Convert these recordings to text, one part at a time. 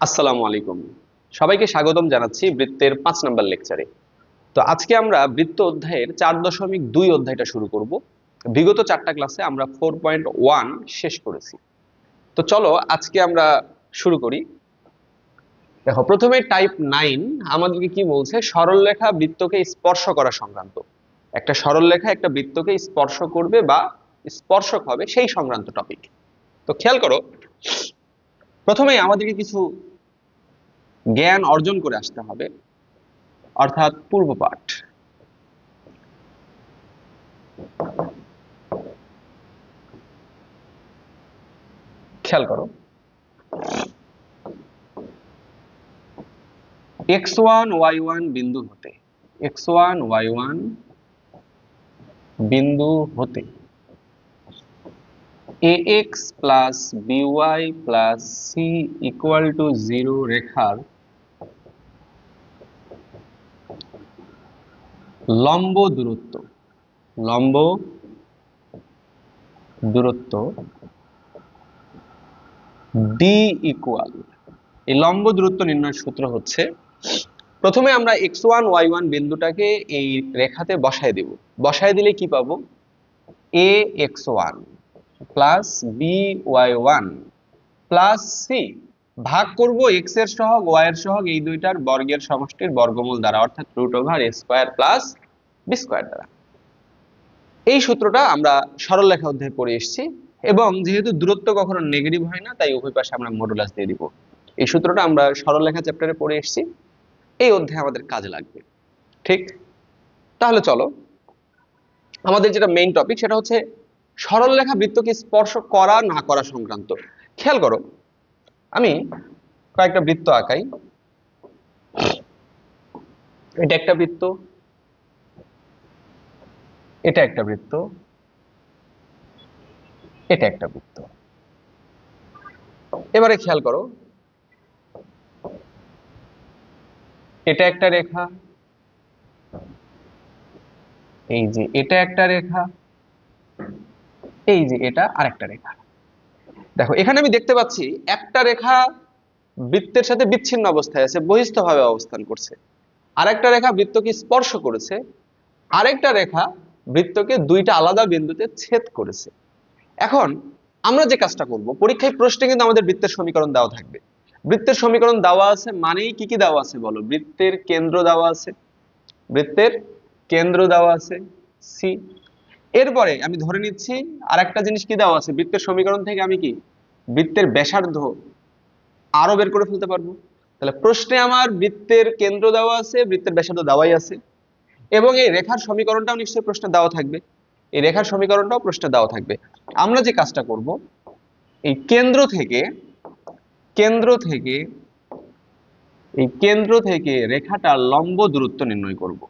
আসসালামু আলাইকুম। সবাইকে স্বাগতম জানাচ্ছি বৃত্তের 5 নম্বর লেকচারে। তো আজকে আমরা বৃত্ত অধ্যায়ের 4.2 অধ্যায়টা শুরু করব। বিগত 4টা ক্লাসে আমরা 4.1 শেষ করেছি। তো চলো আজকে আমরা শুরু করি। দেখো, প্রথমে টাইপ 9 আমাদেরকে কি বলছে? সরলরেখা বৃত্তকে স্পর্শ করা সংক্রান্ত। একটা সরলরেখা একটা বৃত্তকে স্পর্শ করবে বা স্পর্শক হবে সেই সংক্রান্ত টপিক। তো খেয়াল করো, প্রথমেই আমাদেরকে কিছু জ্ঞান অর্জন করে আসতে হবে, অর্থাৎ পূর্বপাঠ। খেয়াল করো, x1 y1 বিন্দু হতে x1 y1 বিন্দু হতে ax plus by plus c equal to 0 রেখার লম্ব দূরত্ব লম্ব দূরত্ব d ইকুয়াল, এই লম্ব দূরত্ব নির্ণয়ের সূত্র হচ্ছে, প্রথমে আমরা x1 y1 বিন্দুটাকে এই রেখাতে বসায় দেব। বসায় দিলে কি পাবো? ax1 plus by1 plus C ভাগ করব x এর সহগ y এর সহগ এই দুইটার বর্গের সমষ্টির বর্গমূল দ্বারা, অর্থাৎ root over a square plus B square দ্বারা। এই সূত্রটা আমরা সরলরেখা অধ্যায়ে পড়ে এসেছি, এবং যেহেতু দূরত্ব কখনো নেগেটিভ হয় না, তাই উভয় পাশে আমরা মডুলাস দিয়ে দিব। এই সূত্রটা আমরা সরলরেখা চ্যাপ্টারে পড়ে এসেছি, এই অধ্যায়ে আমাদের কাজে লাগবে। ঠিক, তাহলে চলো, আমাদের যেটা মেইন টপিক সেটা হচ্ছে সরলরেখা বৃত্তকে স্পর্শ করা না করা সংক্রান্ত। খেয়াল করো, আমি কয়েকটা বৃত্ত আঁকাই। এটা একটা বৃত্ত, এটা একটা বৃত্ত, এটা একটা বৃত্ত। এবারে খেয়াল করো, এটা একটা রেখা, এই যে এটা একটা রেখা, এই যে এটা আরেকটা রেখা। দেখো, এখানে আমি দেখতে পাচ্ছি একটা রেখা বৃত্তের সাথে বিচ্ছিন্ন অবস্থায় আছে, বহিস্থভাবে অবস্থান করছে। আরেকটা রেখা বৃত্তকে স্পর্শ করেছে, আরেকটা রেখা বৃত্তকে দুইটা আলাদা বিন্দুতে ছেদ করেছে। এখন আমরা যে কাজটা করব, পরীক্ষায় প্রশ্নে কিন্তু আমাদের বৃত্তের সমীকরণ দেওয়া থাকবে। বৃত্তের সমীকরণ দেওয়া আছে মানেই কি কি দেওয়া আছে বলো? বৃত্তের কেন্দ্র দেওয়া আছে, বৃত্তের কেন্দ্র দেওয়া আছে সি। এরপরে আমি ধরে নিচ্ছি আরেকটা জিনিস কি দেওয়া আছে, বৃত্তের সমীকরণ থেকে আমি কি বৃত্তের ব্যাসার্ধ আরো বের করে ফেলতে পারবো। তাহলে প্রশ্নে আমার বৃত্তের কেন্দ্র দেওয়া আছে, বৃত্তের ব্যাসার্ধ দেওয়াই আছে, এবং এই রেখার সমীকরণটাও নিশ্চয়ই প্রশ্নে দেওয়া থাকবে। এই রেখার সমীকরণটাও প্রশ্নে দেওয়া থাকবে। আমরা যে কাজটা করব, এই কেন্দ্র থেকে কেন্দ্র থেকে এই কেন্দ্র থেকে রেখাটার লম্ব দূরত্ব নির্ণয় করব।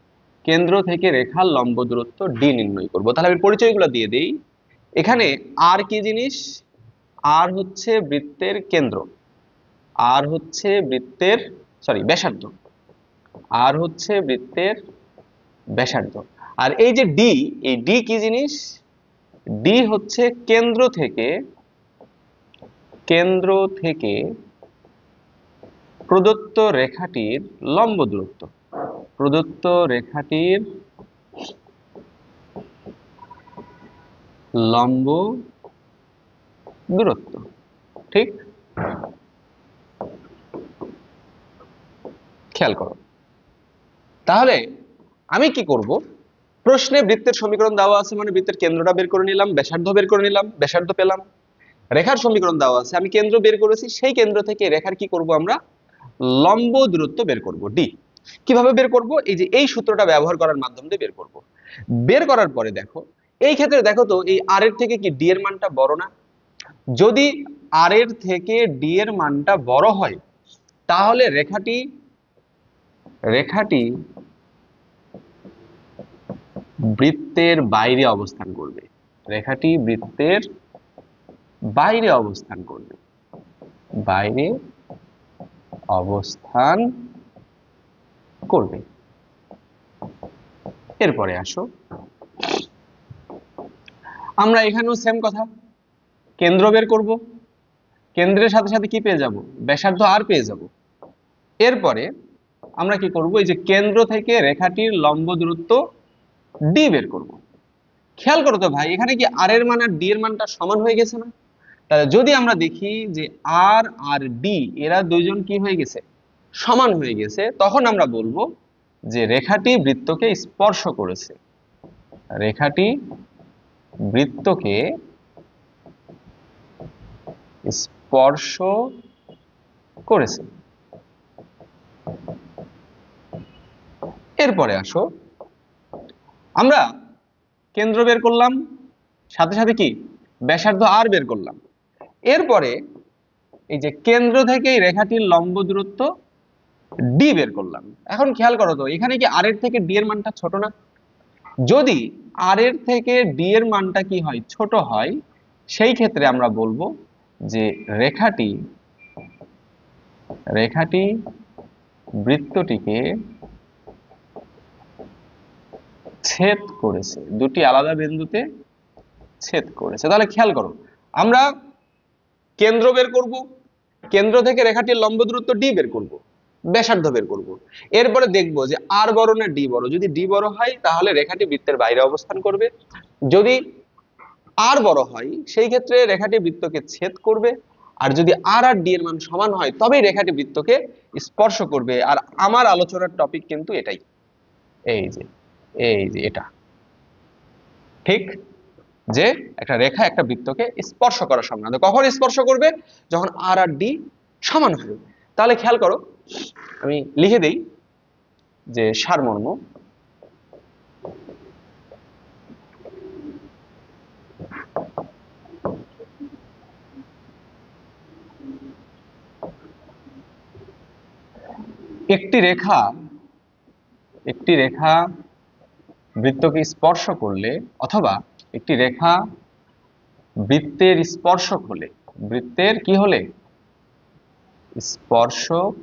কেন্দ্র থেকে রেখার লম্ব দূরত্ব ডি নির্ণয় করব। তাহলে আমি পরিচয়গুলো দিয়ে দেই। এখানে আর কি জিনিস? আর হচ্ছে বৃত্তের কেন্দ্র, আর হচ্ছে বৃত্তের ব্যাসার্ধ, আর হচ্ছে বৃত্তের ব্যাসার্ধ। আর এই যে ডি, এই ডি কি জিনিস? ডি হচ্ছে কেন্দ্র থেকে প্রদত্ত রেখাটির লম্ব দূরত্ব, প্রদত্ত রেখাটির লম্ব দূরত্ব। ঠিক, খেয়াল করো। তাহলে আমি কি করব, প্রশ্নে বৃত্তের সমীকরণ দেওয়া আছে মানে বৃত্তের কেন্দ্রটা বের করে নিলাম, ব্যাসার্ধ বের করে নিলাম, ব্যাসার্ধ পেলাম। রেখার সমীকরণ দেওয়া আছে, আমি কেন্দ্র বের করেছি, সেই কেন্দ্র থেকে রেখার কি করব, আমরা লম্ব দূরত্ব বের করব ডি। কিভাবে বের করব? এই যে এই সূত্রটা ব্যবহার করার মাধ্যম দিয়ে বের করব। বের করার পরে দেখো, এই ক্ষেত্রে দেখো তো, এই আর এর থেকে কি ডি এর মানটা বড় না? যদি আর এর থেকে ডি এর মানটা বড় হয়, তাহলে রেখাটি রেখাটি বৃত্তের বাইরে অবস্থান করবে। রেখাটি বৃত্তের বাইরে অবস্থান করবে, বাইরে অবস্থান করবে। এরপরে আসো, আমরা এখানেও সেম কথা, কেন্দ্র বের করব। কেন্দ্রের সাথে সাথে কি পেয়ে যাব, ব্যাসার্ধ আর পেয়ে যাব। এরপরে আমরা কি করব, এই যে কেন্দ্র থেকে রেখাটির লম্ব দূরত্ব ডি বের করব। খেয়াল করো তো ভাই, এখানে কি আর এর মান আর ডি এর মানটা সমান হয়ে গেছে না? তাহলে যদি আমরা দেখি যে আর আর ডি এরা দুইজন কি হয়ে গেছে, সমান হয়ে গেছে, তখন আমরা বলবো যে রেখাটি বৃত্তকে স্পর্শ করেছে। রেখাটি বৃত্তকে স্পর্শ করেছে। এরপরে আসো, আমরা কেন্দ্র বের করলাম, সাথে সাথে কি ব্যাসার্ধ আর বের করলাম। এরপরে এই যে কেন্দ্র থেকে এই রেখাটির লম্ব দূরত্ব ডি বের করলাম। এখন খেয়াল করো তো, এখানে কি আর এর থেকে ডি এর মানটা ছোট না? যদি আর এর থেকে ডি এর মানটা কি হয়, ছোট হয়, সেই ক্ষেত্রে আমরা বলবো যে রেখাটি বৃত্তটিকে ছেদ করেছে, দুটি আলাদা বিন্দুতে ছেদ করেছে। তাহলে খেয়াল করো, আমরা কেন্দ্র বের করব, কেন্দ্র থেকে রেখাটির লম্ব দূরত্ব ডি বের করব, ব্যাসার্ধ বের করব। এরপরে দেখব যে আর বড় না ডি বড়। যদি ডি বড় হয় তাহলে রেখাটি বৃত্তের বাইরে অবস্থান করবে, যদি আর বড় হয় সেই ক্ষেত্রে রেখাটি বৃত্তকে ছেদ করবে, আর যদি আর আর ডি এর মান সমান হয় তবেই রেখাটি বৃত্তকে স্পর্শ করবে। আর আমার আলোচনার টপিক কিন্তু এটাই, এই যে এটা ঠিক, যে একটা রেখা একটা বৃত্তকে স্পর্শ করা সম্ভব। কখন স্পর্শ করবে, যখন আর আর ডি সমান হবে। তাহলে খেয়াল করো, আমি লিখে দেই যে সারমর্ম, একটি রেখা বৃত্তকে স্পর্শ করলে, অথবা একটি রেখা বৃত্তের স্পর্শক হলে, বৃত্তের কি হলে, স্পর্শক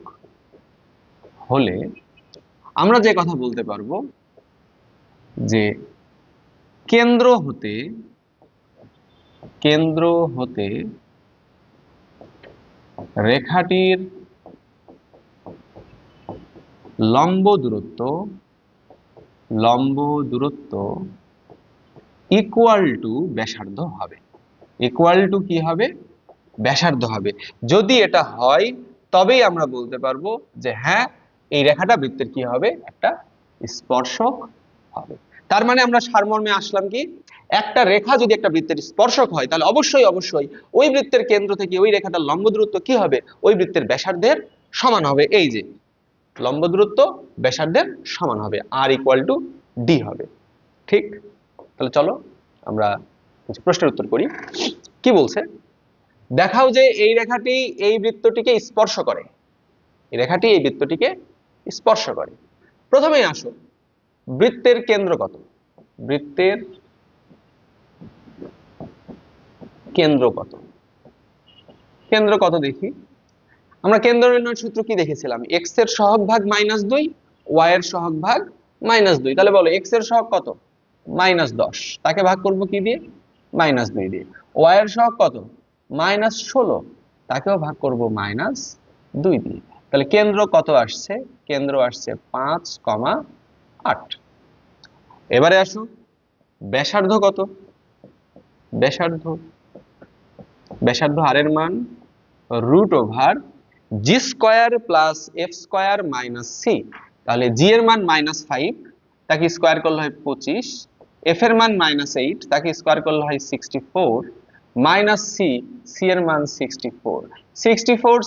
হলে আমরা যে কথা বলতে পারবো যে কেন্দ্র হতে রেখাটির লম্ব দূরত্ব ইকুয়াল টু ব্যাসার্ধ হবে। ইকুয়াল টু কি হবে, ব্যাসার্ধ হবে। যদি এটা হয় তবেই আমরা বলতে পারবো যে হ্যাঁ, এই রেখাটা বৃত্তের কি হবে, একটা স্পর্শক হবে। তার মানে আমরা সারমর্মে আসলাম কি, একটা রেখা যদি একটা বৃত্তের স্পর্শক হয় তাহলে অবশ্যই ওই বৃত্তের কেন্দ্র থেকে ওই রেখাটার লম্ব দূরত্ব কি হবে, ওই বৃত্তের ব্যাসার্ধের সমান হবে। এই যে লম্ব দূরত্ব ব্যাসার্ধের সমান হবে, আর ইকুয়াল টু ডি হবে। ঠিক, তাহলে চলো আমরা কিছু প্রশ্নের উত্তর করি। কি বলছে, দেখাও যে এই রেখাটি এই বৃত্তটিকে স্পর্শ করে, এই রেখাটি এই বৃত্তটিকে স্পর্শ করে। প্রথমেই আসো, বৃত্তের কেন্দ্র কত, বৃত্তের কেন্দ্র কত দেখি। আমরা কেন্দ্র নির্ণয়ের সূত্র কি দেখেছিলাম, এক্স এর সহগ ভাগ -2, ওয়াই এর সহগ ভাগ -2। তাহলে বলো এক্স এর সহগ কত, -10, তাকে ভাগ করব কি দিয়ে, -2 দিয়ে। ওয়াই এর সহগ কত, -16, তাকেও ভাগ করব -2 দিয়ে। তাহলে কেন্দ্র কত আসছে, কেন্দ্র আসছে 5,8। এবারে আসো, ব্যাসার্ধ কত, ব্যাসার্ধ আর এর মান √g² + f² - c। তাহলে জি এর মান -5, তাকে স্কয়ার করলে হয় 25, এফ এর মান -8, তাকে স্কয়ার করলে হয় 64, সি এর মান 64,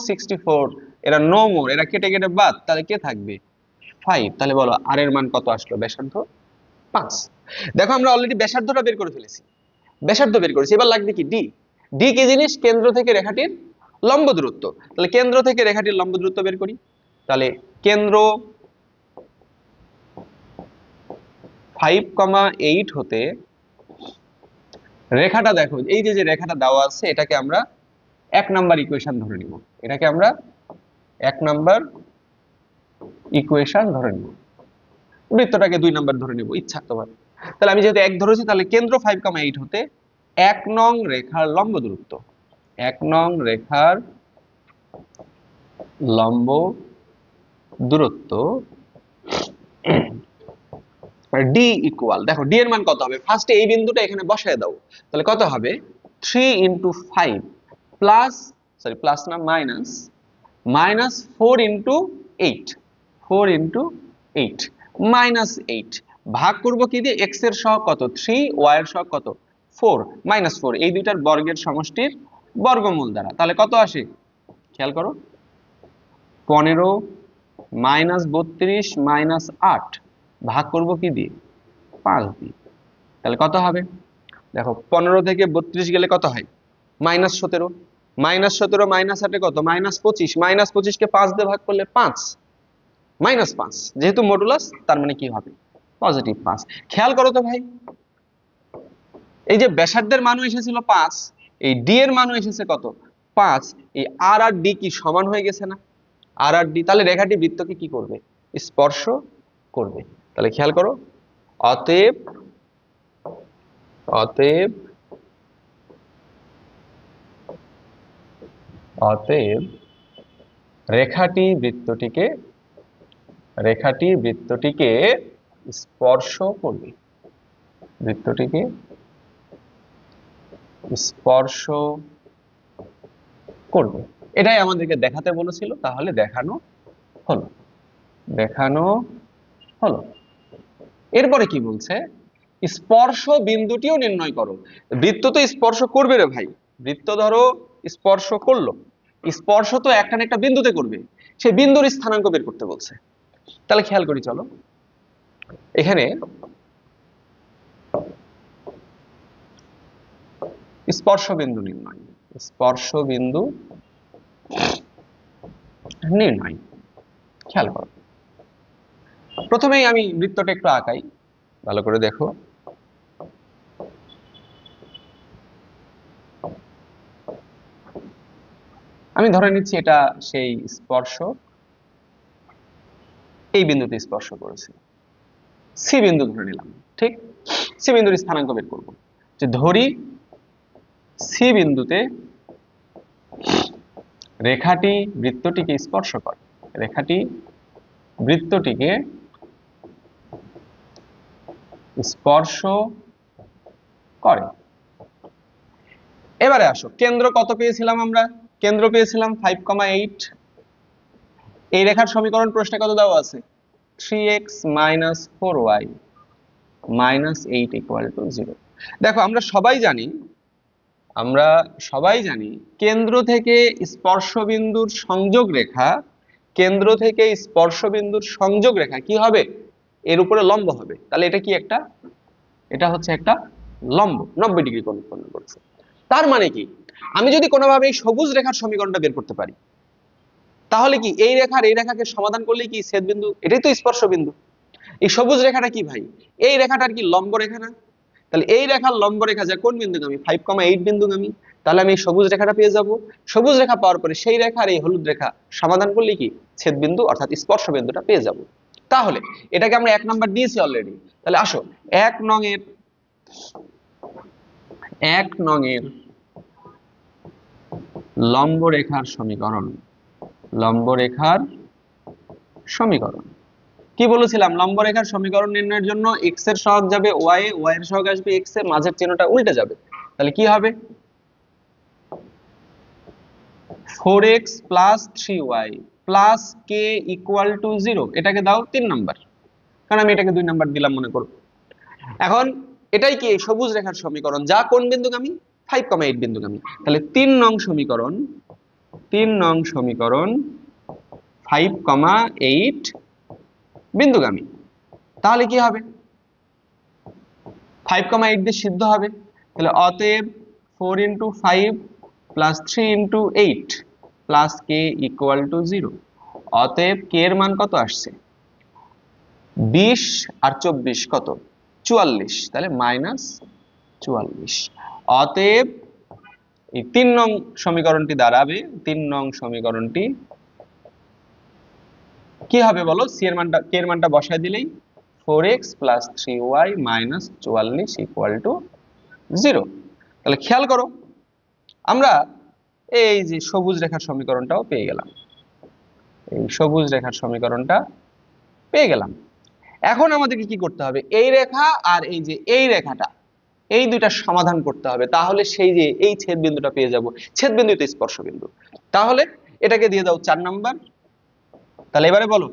64 এরা নো মোর, এরা কেটে কেটে বাদ, তাহলে কে থাকবে, 5। তাহলে বলো আর এর মান কত আসলো, ব্যাসার্ধ 5। দেখো আমরা অলরেডি ব্যাসার্ধটা বের করে ফেলেছি, এবার লাগবে কি ডি। ডি কি জিনিস, কেন্দ্র থেকে রেখাটির লম্ব দূরত্ব। তাহলে কেন্দ্র থেকে রেখাটির লম্ব দূরত্ব বের করি। তাহলে কেন্দ্র 5,8 হতে রেখাটা, দেখো এই যে রেখাটা দেওয়া আছে, এটাকে আমরা 1 নাম্বার ইকুয়েশন ধরে নিব, বৃত্তটাকে 2 নাম্বার ধরে নিব, ইচ্ছা তোমার। তাহলে আমি যেহেতু 1 ধরেছি, তাহলে কেন্দ্র 5,8 হতে 1 নং রেখার লম্ব দূরত্ব, এক নং রেখার লম্ব দূরত্ব ডি ইকুয়াল, দেখো ডি এর মান কত হবে, ফার্স্টে এই বিন্দুটা এখানে বসায় দাও, তাহলে কত হবে 3 ইন্টু 5 প্লাস, সরি প্লাস না minus, minus 4 into 8, 4 into 8 minus 8, ভাগ করব কি দিয়ে, এক্স এর সহগ কত 3, ওয়াই এর সহগ কত 4, মাইনাস 4, এই দুইটার বর্গের সমষ্টির বর্গমূল দ্বারা, তাহলে কত আসে খেয়াল করো, 15 মাইনাস 32 মাইনাস 8, ভাগ করব কি দিয়ে 5 দিয়ে, তাহলে কত হবে, দেখো 15 থেকে 32 গেলে কত হয় মাইনাস 17, মাইনাস 17 মাইনাস 8 কত মাইনাস 25, মাইনাস 25 কে 5 দিয়ে ভাগ করলে 5, মাইনাস 5, যেহেতু মডুলাস তার মানে কি হবে পজিটিভ 5। খেয়াল করো তো ভাই, এই যে ব্যাসার্ধের মানও এসেছিল 5, এই ডি এর মানও এসেছে কত 5, এই আর আর ডি কি সমান হয়ে গেছে না, আর আর ডি, তাহলে রেখাটি বৃত্তকে কি করবে স্পর্শ করবে, তাহলে খেয়াল করো, অতএব অতএব অতএব রেখাটি বৃত্তটিকে স্পর্শ করবে, বৃত্তটিকে স্পর্শ করবে, এটাই আমাদেরকে দেখাতে বলেছিল, তাহলে দেখানো হলো, দেখানো হলো। এরপরে কি বলছে, স্পর্শ বিন্দুটিও নির্ণয় করো, বৃত্ত তো স্পর্শ করবে রে ভাই, বৃত্ত ধরো স্পর্শ করলো, স্পর্শ তো একটা না একটা বিন্দুতে করবে, সেই বিন্দুর স্থানাঙ্ক বের করতে বলছে, তাহলে খেয়াল করি চলো, এখানে স্পর্শ বিন্দু নির্ণয়, স্পর্শ বিন্দু নির্ণয়, খেয়াল করো, প্রথমেই আমি বৃত্তটা একটু আঁকাই, ভালো করে দেখো, আমি ধরে নিচ্ছি এটা সেই স্পর্শ, এই বিন্দুতে স্পর্শ করেছে, সি বিন্দু ধরে নিলাম, ঠিক, সি বিন্দুর স্থানাঙ্ক বের করব, যে ধরি সি বিন্দুতে রেখাটি বৃত্তটিকে স্পর্শ করে, রেখাটি বৃত্তটিকে স্পর্শ করে। এবারে আসো, কেন্দ্র কত পেয়েছিলাম আমরা, কেন্দ্র পেয়েছিলাম 5,8, এই রেখার সমীকরণ প্রশ্নে কত দেওয়া আছে 3x minus 4y minus 8 equal to 0। দেখো আমরা সবাই জানি কেন্দ্র থেকে স্পর্শবিন্দুর সংযোগ রেখা, কেন্দ্র থেকে স্পর্শবিন্দুর সংযোগ রেখা কি হবে এর উপরে লম্ব হবে, তাহলে এটা কি একটা, এটা হচ্ছে একটা লম্ব, 90 ডিগ্রি কোণ উৎপন্ন করছে, তার মানে কি আমি যদি কোনোভাবে এই সবুজ রেখার সমীকরণটা বের করতে পারি, তাহলে কি এই রেখার এই রেখাকে সমাধান করলে কি ছেদ বিন্দু, এটাই তো স্পর্শ বিন্দু, এই সবুজ রেখাটা কি ভাই, এই রেখাটার কি লম্ব রেখা না, তাহলে এই রেখার লম্ব রেখা যা কোন বিন্দুগামী 5,8 বিন্দুগামী, তাহলে আমি এই সবুজ রেখাটা পেয়ে যাব, সবুজ রেখা পাওয়ার পরে সেই রেখার এই হলুদ রেখা সমাধান করলে কি ছেদ বিন্দু অর্থাৎ স্পর্শ বিন্দুটা পেয়ে যাব, তাহলে এটাকে আমরা 1 নাম্বার দিয়েছি অলরেডি, তাহলে আসো 1 নং এর লম্ব রেখার সমীকরণ, লম্ব রেখার সমীকরণ কি বলেছিলাম, লম্ব রেখার সমীকরণ নির্ণয়ের জন্য x এর সহগ যাবে y এ, y এর সহগ আসবে x এ, মাঝের চিহ্নটা উল্টে যাবে, তাহলে কি হবে 4x plus 3y plus k equal to 0, এটাকে দাও 3 নাম্বার, কারণ আমি এটাকে 2 নাম্বার দিলাম মনে করো। এখন এটাই কি সবুজ রেখার সমীকরণ যা কোন বিন্দুগামী 5,8 বিন্দুগামী, তাহলে 3 নং সমীকরণ 5,8 বিন্দুগামী, তাহলে কি হবে 5,8 দিয়ে সিদ্ধ হবে, তাহলে অতএব 4 into 5 plus 3 into 8 plus k equal to 0, অতএব k এর মান কত আসছে 20 আর 24 কত 44, তাহলে -44, অতএব এই 3 নং সমীকরণটি দাঁড়াবে, 3 নং সমীকরণটি কি হবে বলো, c এর মানটা k এর মানটা বসায় দিলেই 4x plus 3y minus 44 equal to 0। তাহলে খেয়াল করো, আমরা এই যে সবুজ রেখার সমীকরণটাও পেয়ে গেলাম, এই সবুজ রেখার সমীকরণটা পেয়ে গেলাম। এখন আমাদেরকে কি করতে হবে, এই রেখা আর এই যে এই রেখাটা, এই দুইটা সমাধান করতে হবে, তাহলে সেই যে এই ছেদ বিন্দুটা পেয়ে যাব, ছেদ বিন্দু তো স্পর্শ বিন্দু। তাহলে এটাকে দিয়ে দাও 4 নাম্বার। তাহলে এবারে বলো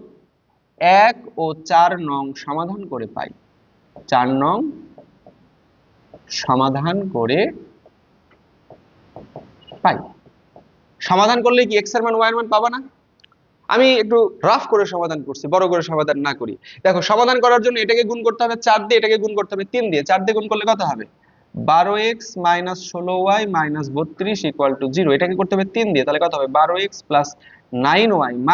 1 ও 4 নং সমাধান করে পাই, 4 নং সমাধান করে পাই। সমাধান করলে কি এক্স এর মান ওয়াই এর মান পাবা না? আমি একটু রাফ করে সমাধান করছি, বড় করে সমাধান না করি। দেখো সমাধান করার জন্য এটাকে গুণ করতে হবে 4 দিয়ে, এটাকে গুণ করতে হবে 3 দিয়ে। 4 দিয়ে গুণ করলে কত হবে? 12x - 16y - 32 = 0। এটাকে করতে হবে 3 দিয়ে, তাহলে কত হবে? 12x + 9y -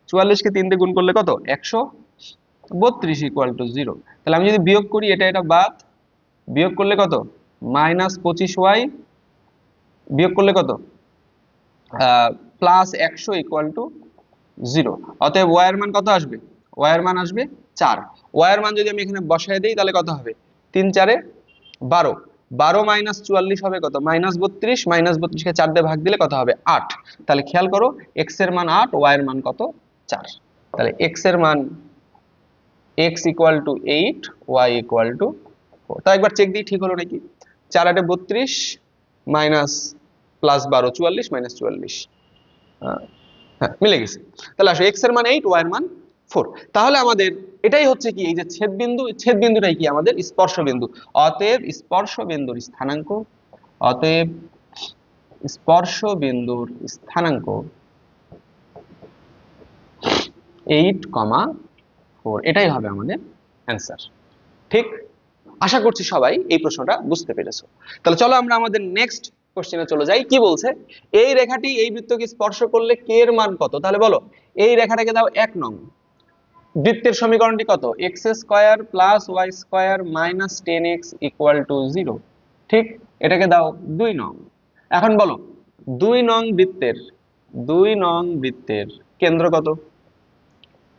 44 কে 3 দিয়ে গুণ করলে কত? 132 = 0। তাহলে আমি যদি বিয়োগ করি, এটা এটা বাদ, বিয়োগ করলে কত? -25y, বিয়োগ করলে কত? +100 = 0। অতএব y এর মান কত আসবে? y এর মান আসবে 4। y এর মান যদি আমি এখানে বসায় দেই তাহলে কত হবে? 3 4 এ 12, 12 - 44 হবে কত? -32, -32 কে 4 দিয়ে ভাগ দিলে কত হবে? 8। তাহলে খেয়াল করো x এর মান 8, y এর মান কত? 4। তাহলে x এর মান x = 8, y = 4। তাই একবার চেক দিই ঠিক হলো নাকি। 4 8 এ 32 মাইনাস +12 44 -44, হ্যাঁ মিলে গেছে। তাহলে আসো x এর মান 8, y এর মান 4। তাহলে আমাদের এটাই হচ্ছে কি, এই যে ছেদ বিন্দু, ছেদ বিন্দুটাই কি আমাদের স্পর্শ বিন্দু। অতএব স্পর্শ বিন্দুর স্থানাঙ্ক, অতএব স্পর্শ বিন্দুর স্থানাঙ্ক 8,4। এটাই হবে আমাদের অ্যান্সার। ঠিক, আশা করছি সবাই এই প্রশ্নটা বুঝতে পেরেছো। তাহলে চলো আমরা আমাদের নেক্সট কোশ্চেনে চলে যাই। কি বলছে? এই রেখাটি এই বৃত্তকে স্পর্শ করলে কে এর মান কত? তাহলে বলো এই রেখাটাকে দাও 1 নং। বৃত্তের সমীকরণটি কত? x² + y² - 10x = 0। ঠিক, এটাকে দাও 2 নং। এখন বলো 2 নং বৃত্তের, 2 নং বৃত্তের কেন্দ্র কত?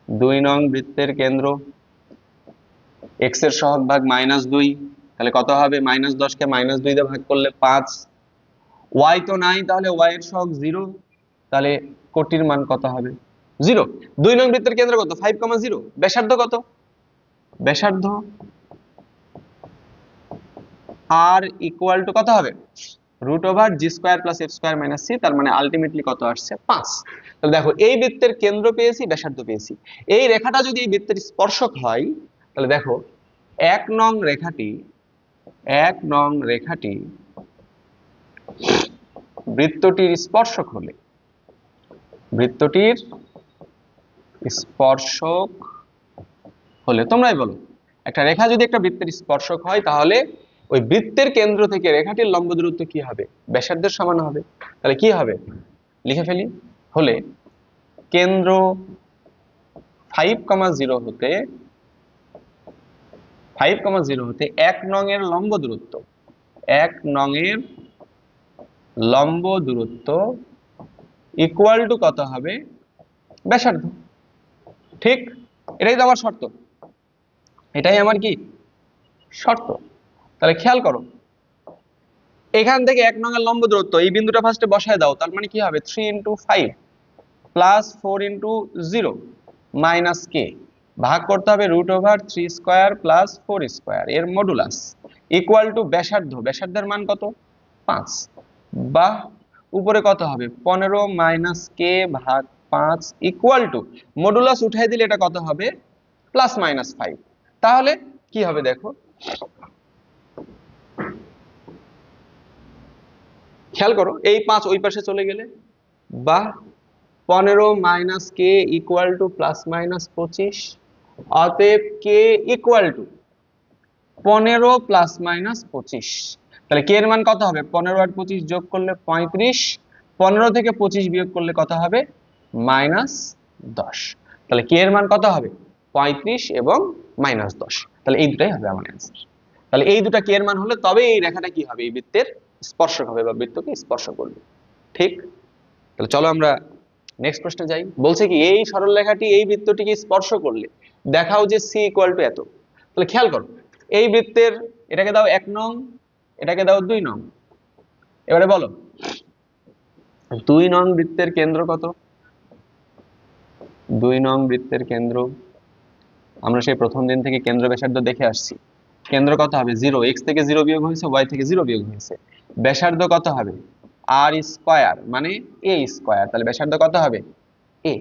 2 নং বৃত্তের কেন্দ্র x এর সহগ ভাগ -2, তাহলে কত হবে? -10 কে -2 দিয়ে ভাগ করলে 5। y তো নাই, তাহলে y এর সহগ 0, তাহলে কোটির মান কত হবে? 0। 2 নং বৃত্তের কেন্দ্র কত? 5,0। ব্যাসার্ধ কত? ব্যাসার্ধ r = কত হবে? √g² + f² - c, তার মানে আলটিমেটলি কত আসছে? 5। তাহলে দেখো এই বৃত্তের কেন্দ্র পেয়েছি, ব্যাসার্ধ পেয়েছি। এই রেখাটা যদি এই বৃত্তের স্পর্শক হয়, তাহলে দেখো 1 নং রেখাটি, 1 নং রেখাটি বৃত্তটির স্পর্শক হলে, বৃত্তটির স্পর্শক হলে, তোমরাই বলো একটা রেখা যদি একটা বৃত্তের স্পর্শক হয়, তাহলে ওই বৃত্তের কেন্দ্র থেকে রেখাটির লম্ব দূরত্ব কি হবে? ব্যাসার্ধের সমান হবে। তাহলে কি হবে? লিখে ফেলি। হলে কেন্দ্র 5,0 হতে 1 নং এর লম্ব দূরত্ব, 1 নং এর লম্ব দূরত্ব = কত হবে? ব্যাসার্ধ। ঠিক, এটাই তো আমার শর্ত, এটাই আমার কি শর্ত। তাহলে খেয়াল করো এখান থেকে 1 নং এর লম্ব দূরত্ব, এই বিন্দুটা ফার্স্টে বসায় দাও, তার মানে কি হবে? 3 × 5 + 4 × 0 - k, ভাগ করতে হবে √3² + 4² এর মডুলাস = ব্যাসার্ধ, ব্যাসার্ধের মান কত? 5। বা উপরে কত হবে? 15 - k / 5 = মডুলাস উঠাই দিলে এটা কত হবে? +-5। তাহলে কি হবে দেখো, খেয়াল করো এই 5 ওই পাশে চলে গেলে, বা 15 - k = +-25। অতএব k = 15 +-25। তাহলে k এর মান কত হবে? 15 আর 25 যোগ করলে 35, 15 থেকে 25 বিয়োগ করলে কত হবে? -10। তাহলে k এর মান কত হবে? 35 এবং -10। তাহলে এই দুটাই হবে আমার অ্যান্সার। তাহলে এই দুটা k এর মান হলে তবে এই রেখাটা কি হবে? এই বৃত্তের স্পর্শক হবে বা বৃত্তকে স্পর্শ করবে। ঠিক, তাহলে চলো আমরা নেক্সট প্রশ্নে যাই। বলছে কি এই সরল রেখাটি এই বৃত্তটিকে স্পর্শ করলে দেখাও যে c = এত। তাহলে খেয়াল করো এই বৃত্তের, এটাকে দাও 1 নং, এটাকে দাও 2 নং। এবারে বলো 2 নং বৃত্তের কেন্দ্র কত? 2 নং বৃত্তের কেন্দ্র, আমরা সেই প্রথম দিন থেকে কেন্দ্র ব্যাসার্ধ দেখে আসছি। কেন্দ্র কত হবে? 0, x থেকে 0 বিয়োগ হয়েছে, y থেকে 0 বিয়োগ হয়েছে। ব্যাসার্ধ কত হবে? r স্কয়ার মানে a স্কয়ার, তাহলে ব্যাসার্ধ কত হবে? a।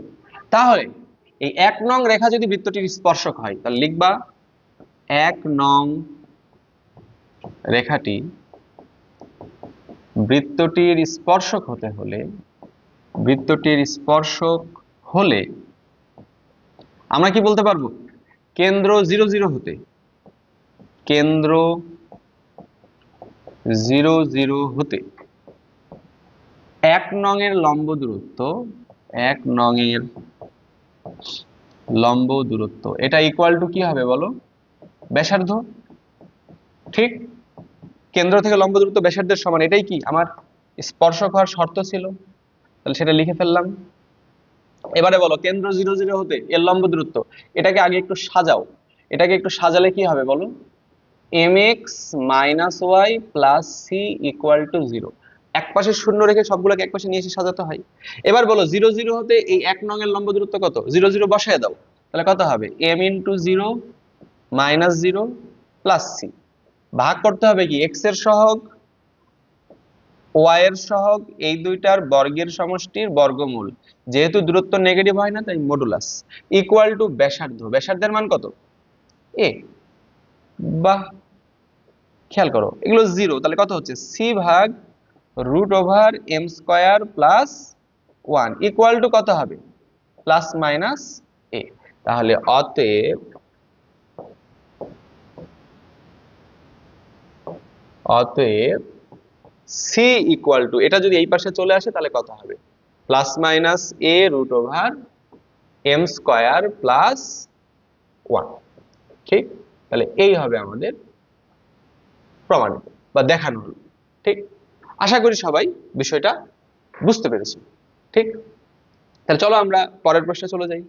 তাহলে এই 1 নং রেখা যদি বৃত্তটির স্পর্শক হয়, তাহলে লিখবা 1 নং রেখাটি বৃত্তটির স্পর্শক হতে হলে, বৃত্তটির স্পর্শক হলে আমরা কি বলতে পারবো? কেন্দ্র 0 0 হতে, কেন্দ্র 0 0 হতে 1 নং এর লম্ব দূরত্ব, 1 নং এর লম্ব দূরত্ব, এটা ইকুয়াল টু কি হবে বলো? ব্যাসার্ধ। ঠিক, কেন্দ্র থেকে লম্ব দূরত্ব ব্যাসার্ধের সমান, এটাই কি আমার স্পর্শক হওয়ার শর্ত ছিল, তাহলে সেটা লিখে ফেললাম। এবারে বলো কেন্দ্র 0 0 হতে এর লম্ব দূরত্ব, এটাকে আগে একটু সাজাও, এটাকে একটু সাজালে কি হবে বলো? mx - y + c = 0। এক পাশে শূন্য রেখে সবগুলোকে এক পাশে নিয়ে এসে সাজাতে হয়। এবার বলো 0 0 হতে এই 1 নং এর লম্ব দূরত্ব কত? 0 0 বসায় দাও, তাহলে কত হবে? m * 0 - 0 + c। ভাগ করতে হবে কি? x এর সহগ y এর সহগ, এই দুইটার বর্গের সমষ্টির বর্গমূল। যেহেতু দূরত্ব নেগেটিভ হয় না, তাই মডুলাস ইকুয়াল টু ব্যাসার্ধ। ব্যাসার্ধের মান কত? a। বাহ, খেয়াল করো এগুলো 0, তাহলে কত হচ্ছে? c ভাগ √m² + 1 ইকুয়াল টু কত হবে? ± a। তাহলে অতএব c ইকুয়াল টু, এটা যদি এই পাশে চলে আসে তাহলে কত হবে? ±a√m² + 1। ঠিক, তাহলে এই হবে আমাদের প্রমাণিত বা দেখানো হলো। ঠিক, আশা করি সবাই বিষয়টা বুঝতে পেরেছি। ঠিক, তাহলে চলো আমরা পরের প্রশ্নে চলে যাই।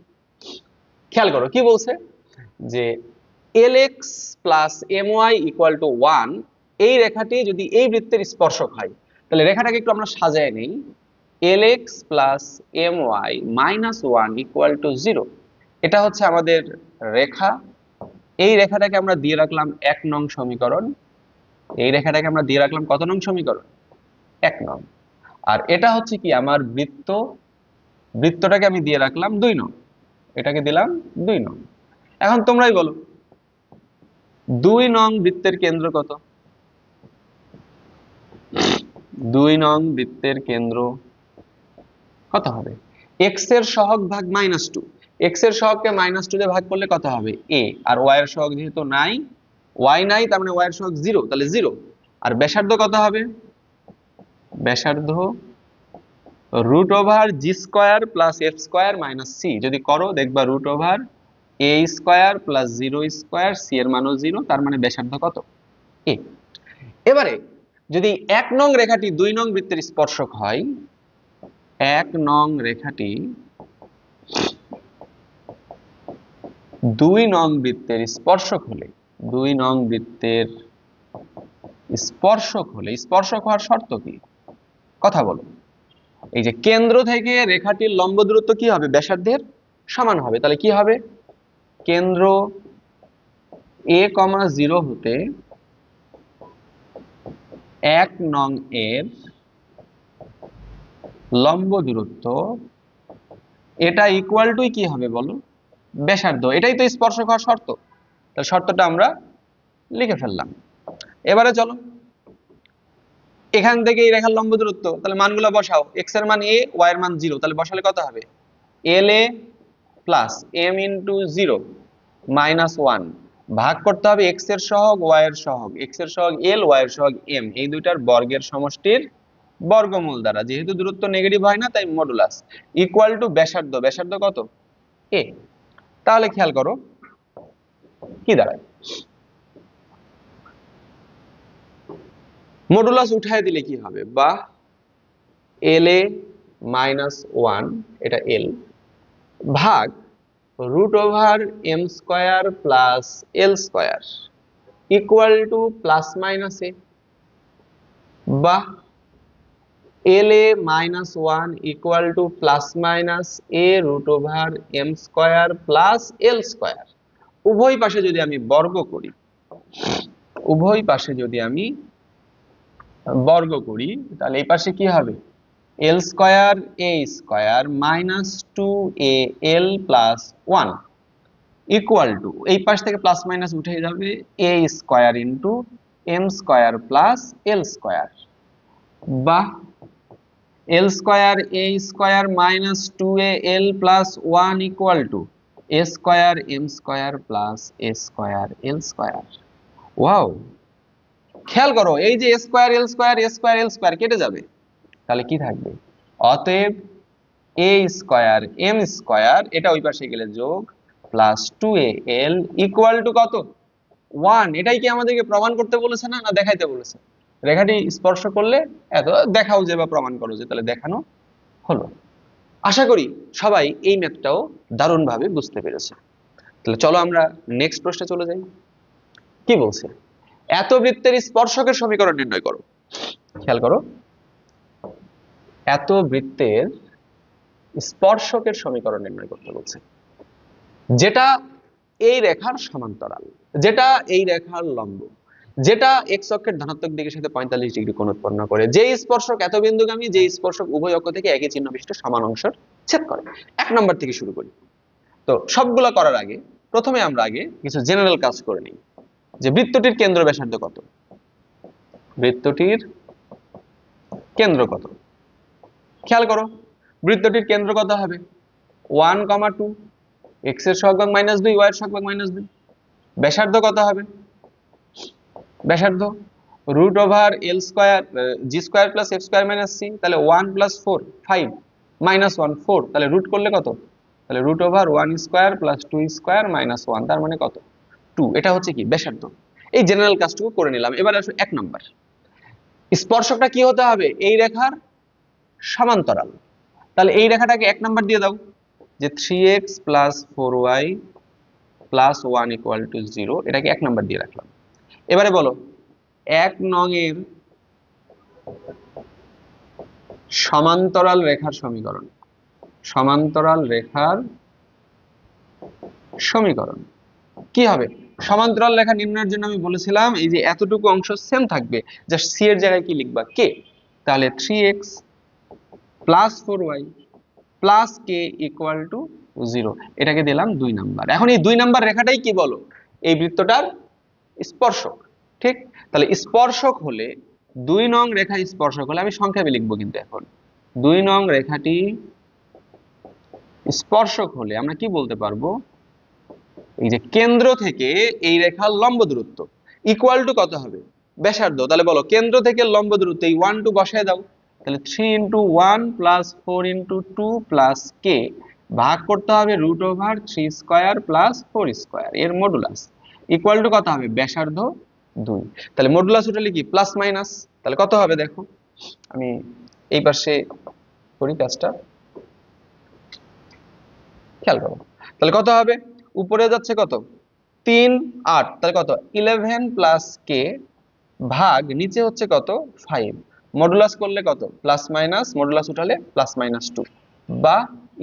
খেয়াল করো কি বলছে, যে lx + my = 1, এই রেখাটি যদি এই বৃত্তের স্পর্শক হয়, তাহলে রেখাটাকে একটু আমরা সাজায় নেই। lx + my - 1 = 0, এটা হচ্ছে আমাদের রেখা। এই রেখাটাকে আমরা দিয়ে রাখলাম 1 নং সমীকরণ। এই রেখাটাকে আমরা দিয়ে রাখলাম কত নং সমীকরণ? 1 নং। আর এটা হচ্ছে কি আমার বৃত্ত, বৃত্তটাকে আমি দিয়ে রাখলাম 2 নং, এটাকে দিলাম 2 নং। এখন তোমরাই বলো 2 নং বৃত্তের কেন্দ্র কত? 2 নং বৃত্তের কেন্দ্র কত হবে? x এর সহগ ভাগ -2, x এর সহগকে -2 দিয়ে ভাগ করলে কত হবে? a। আর y এর সহগ যেহেতু নাই, y নাই, তার মানে y এর সহগ 0, তাহলে 0। আর ব্যাসার্ধ কত হবে? ব্যাসার্ধ √g² + f² - c, যদি করো দেখবা √a² + 0² c এর মানও 0, তার মানে ব্যাসার্ধ কত? a। এবারে যদি 1 নং রেখাটি 2 নং বৃত্তের স্পর্শক হয়, 1 নং রেখাটি 2 নং বৃত্তের স্পর্শক হলে, 2 নং বৃত্তের স্পর্শক হলে, স্পর্শক হওয়ার শর্ত কি? কথা বলো। এই যে কেন্দ্র থেকে রেখাটির লম্ব দূরত্ব কি হবে? ব্যাসার্ধের সমান হবে। তাহলে কি হবে? কেন্দ্র a, 0 হতে 1 নং এর লম্ব দূরত্ব, এটা ইকুয়াল টু কি হবে বলো? ব্যাসার্ধ। এটাই তো স্পর্শক হওয়ার শর্ত, তাহলে শর্তটা আমরা লিখে ফেললাম। এবারে চলো এখান থেকে এই রেখার লম্ব দূরত্ব, তাহলে মানগুলো বসাও। x এর মান a, y এর মান 0, তাহলে বসালে কত হবে? la + m * 0 - 1 ভাগ করতে হবে x এর সহগ y এর সহগ, x এর সহগ l, y এর সহগ m, এই দুইটার বর্গের সমষ্টির বর্গমূল দ্বারা। যেহেতু দূরত্ব নেগেটিভ হয় না, তাই মডুলাস ইকুয়াল টু ব্যাসার্ধ। ব্যাসার্ধ কত? a। তাহলে খেয়াল করো কি দাঁড়ায়, মডুলাস উঠায় দিলে কি হবে? বা la - 1, এটা l, ভাগ √m² + l² equal to +- a। বা L A minus one equal to plus minus A root over M square plus L square. উভয় পাশে যদি আমি বর্গ করি, উভয় পাশে যদি আমি বর্গ করি, তাহলে এই পাশে কি হবে? L square A square minus two A L plus one equal to, এই পাশ থেকে প্লাস মাইনাস উঠে যাবে, A square into M square plus L square, বা L square A square minus two A L plus one equal to A square M square plus A square L square. Wow, খেয়াল করো, এই যে A square L square, A square L square কেটে যাবে, তাহলে কি থাকবে? অতএব এ স্কোয়ার এম স্কোয়ার, এটা ওই পাশে গেলে যোগ, plus two A L equal to কত? ওয়ান। এটাই কি আমাদেরকে প্রমাণ করতে বলেছে না, না দেখাইতে বলেছে? রেখাটি স্পর্শ করলে এত দেখাও যে বা প্রমাণ করো যে, তাহলে দেখানো হলো। আশা করি সবাই এই ম্যাথটাও দারুণভাবে বুঝতে পেরেছে। তাহলে চলো আমরা নেক্সট প্রশ্নে চলে যাই। কি বলছে? এত বৃত্তের স্পর্শকের সমীকরণ নির্ণয় করো। খেয়াল করো, এত বৃত্তের স্পর্শকের সমীকরণ নির্ণয় করতে বলছে, যেটা এই রেখার সমান্তরাল, যেটা এই রেখার লম্ব, যেটা এক্স অক্ষের ধনাত্মক দিকের সাথে 45 ডিগ্রি কোণ উৎপন্ন করে, যে স্পর্শক এত বিন্দুগামী, যে স্পর্শক উভয় অক্ষ থেকে একই চিহ্ন বিশিষ্ট সমান অংশের ছেদ করে। 1 নম্বর থেকে শুরু করি। তো সবগুলা করার আগে প্রথমে আমরা আগে কিছু জেনারেল কাজ করে নিই, যে বৃত্তটির কেন্দ্র ব্যাসার্ধ কত? বৃত্তটির কেন্দ্র কত? খেয়াল করো, বৃত্তটির কেন্দ্র কত হবে? 1, 2, এক্স এর সহগ -2, ওয়াই এর সহগ -2। ব্যাসার্ধ কত হবে? ব্যাসার্ধ রুট ওভার এল স্কোয়ার জি square plus F square minus C, তাহলে 1 + 4 5 -1 4, তাহলে রুট করলে কত? তাহলে root over 1 square plus 2 square minus 1, তার মানে কত? 2। এটা হচ্ছে কি? ব্যাসার্ধ। এই জেনারেল কাজটুকু করে নিলাম। এবার আসো 1 নাম্বার, স্পর্শকটা কি হতে হবে? এই রেখার সমান্তরাল। তাহলে এই রেখাটাকে 1 নাম্বার দিয়ে দাও, যে 3x + 4y + 1 = 0, এটাকে 1 নাম্বার দিয়ে রাখলাম। এবারে বলো 1 নং এর সমান্তরাল রেখার সমীকরণ। সমান্তরাল রেখার সমীকরণ কি হবে? সমান্তরাল রেখা নির্ণয়ের জন্য আমি বলেছিলাম এই যে এতটুকু অংশ সেম থাকবে, জাস্ট সি এর জায়গায় কি লিখবা? কে। তাহলে 3x + 4y + k = 0, এটাকে দিলাম 2 নাম্বার। এখন এই 2 নাম্বার রেখাটাই কি বলো? এই বৃত্তটার স্পর্শক। ঠিক, তাহলে স্পর্শক হলে 2 নং রেখা স্পর্শক হলে, আমি সংক্ষেপে লিখবো কিন্তু, এখন 2 নং রেখাটি স্পর্শক হলে আমরা কি বলতে পারবো? এই যে কেন্দ্র থেকে এই রেখার লম্ব দূরত্ব ইকুয়াল টু কত হবে? ব্যাসার্ধ। তাহলে বলো কেন্দ্র থেকে লম্ব দূরত্ব, এই 1 2 বসায় দাও, তাহলে 3 × 1 + 4 × 2 + k ভাগ করতে হবে root over 3 square plus 4 square, এর মডুলাস ইকুয়াল টু কত হবে? ব্যাসার্ধ 2। তাহলে মডুলাস উঠালে কি প্লাস মাইনাস, তাহলে কত হবে দেখো, আমি এই পাশে করি কাজটা, খেয়াল করো। তাহলে কত হবে? উপরে যাচ্ছে কত? 3 8, তাহলে কত? 11 + k ভাগ নিচে হচ্ছে কত? 5, মডুলাস করলে কত? প্লাস মাইনাস, মডুলাস উঠালে প্লাস মাইনাস 2, বা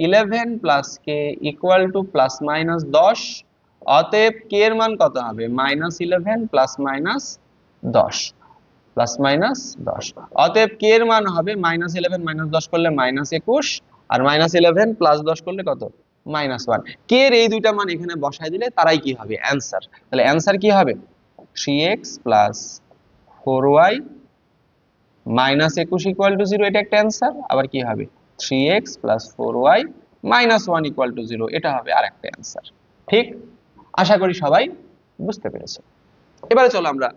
11 + k = প্লাস মাইনাস 10। অতএব k এর মান কত হবে? -11 প্লাস মাইনাস 10, প্লাস মাইনাস 10। অতএব k এর মান হবে -11 -10 করলে -21, আর -11 + 10 করলে কত? -1। k এর এই দুইটা মান এখানে বসায় দিলে তারাই কি হবে? অ্যানসার। তাহলে অ্যানসার কি হবে? 3x + 4y -21 = 0, এটা একটা অ্যানসার। আবার কি হবে? 3x + 4y -1 = 0, এটা হবে আরেকটা অ্যানসার। ঠিক, আশা করি সবাই বুঝতে পেরেছে। এবারে চলো আমরা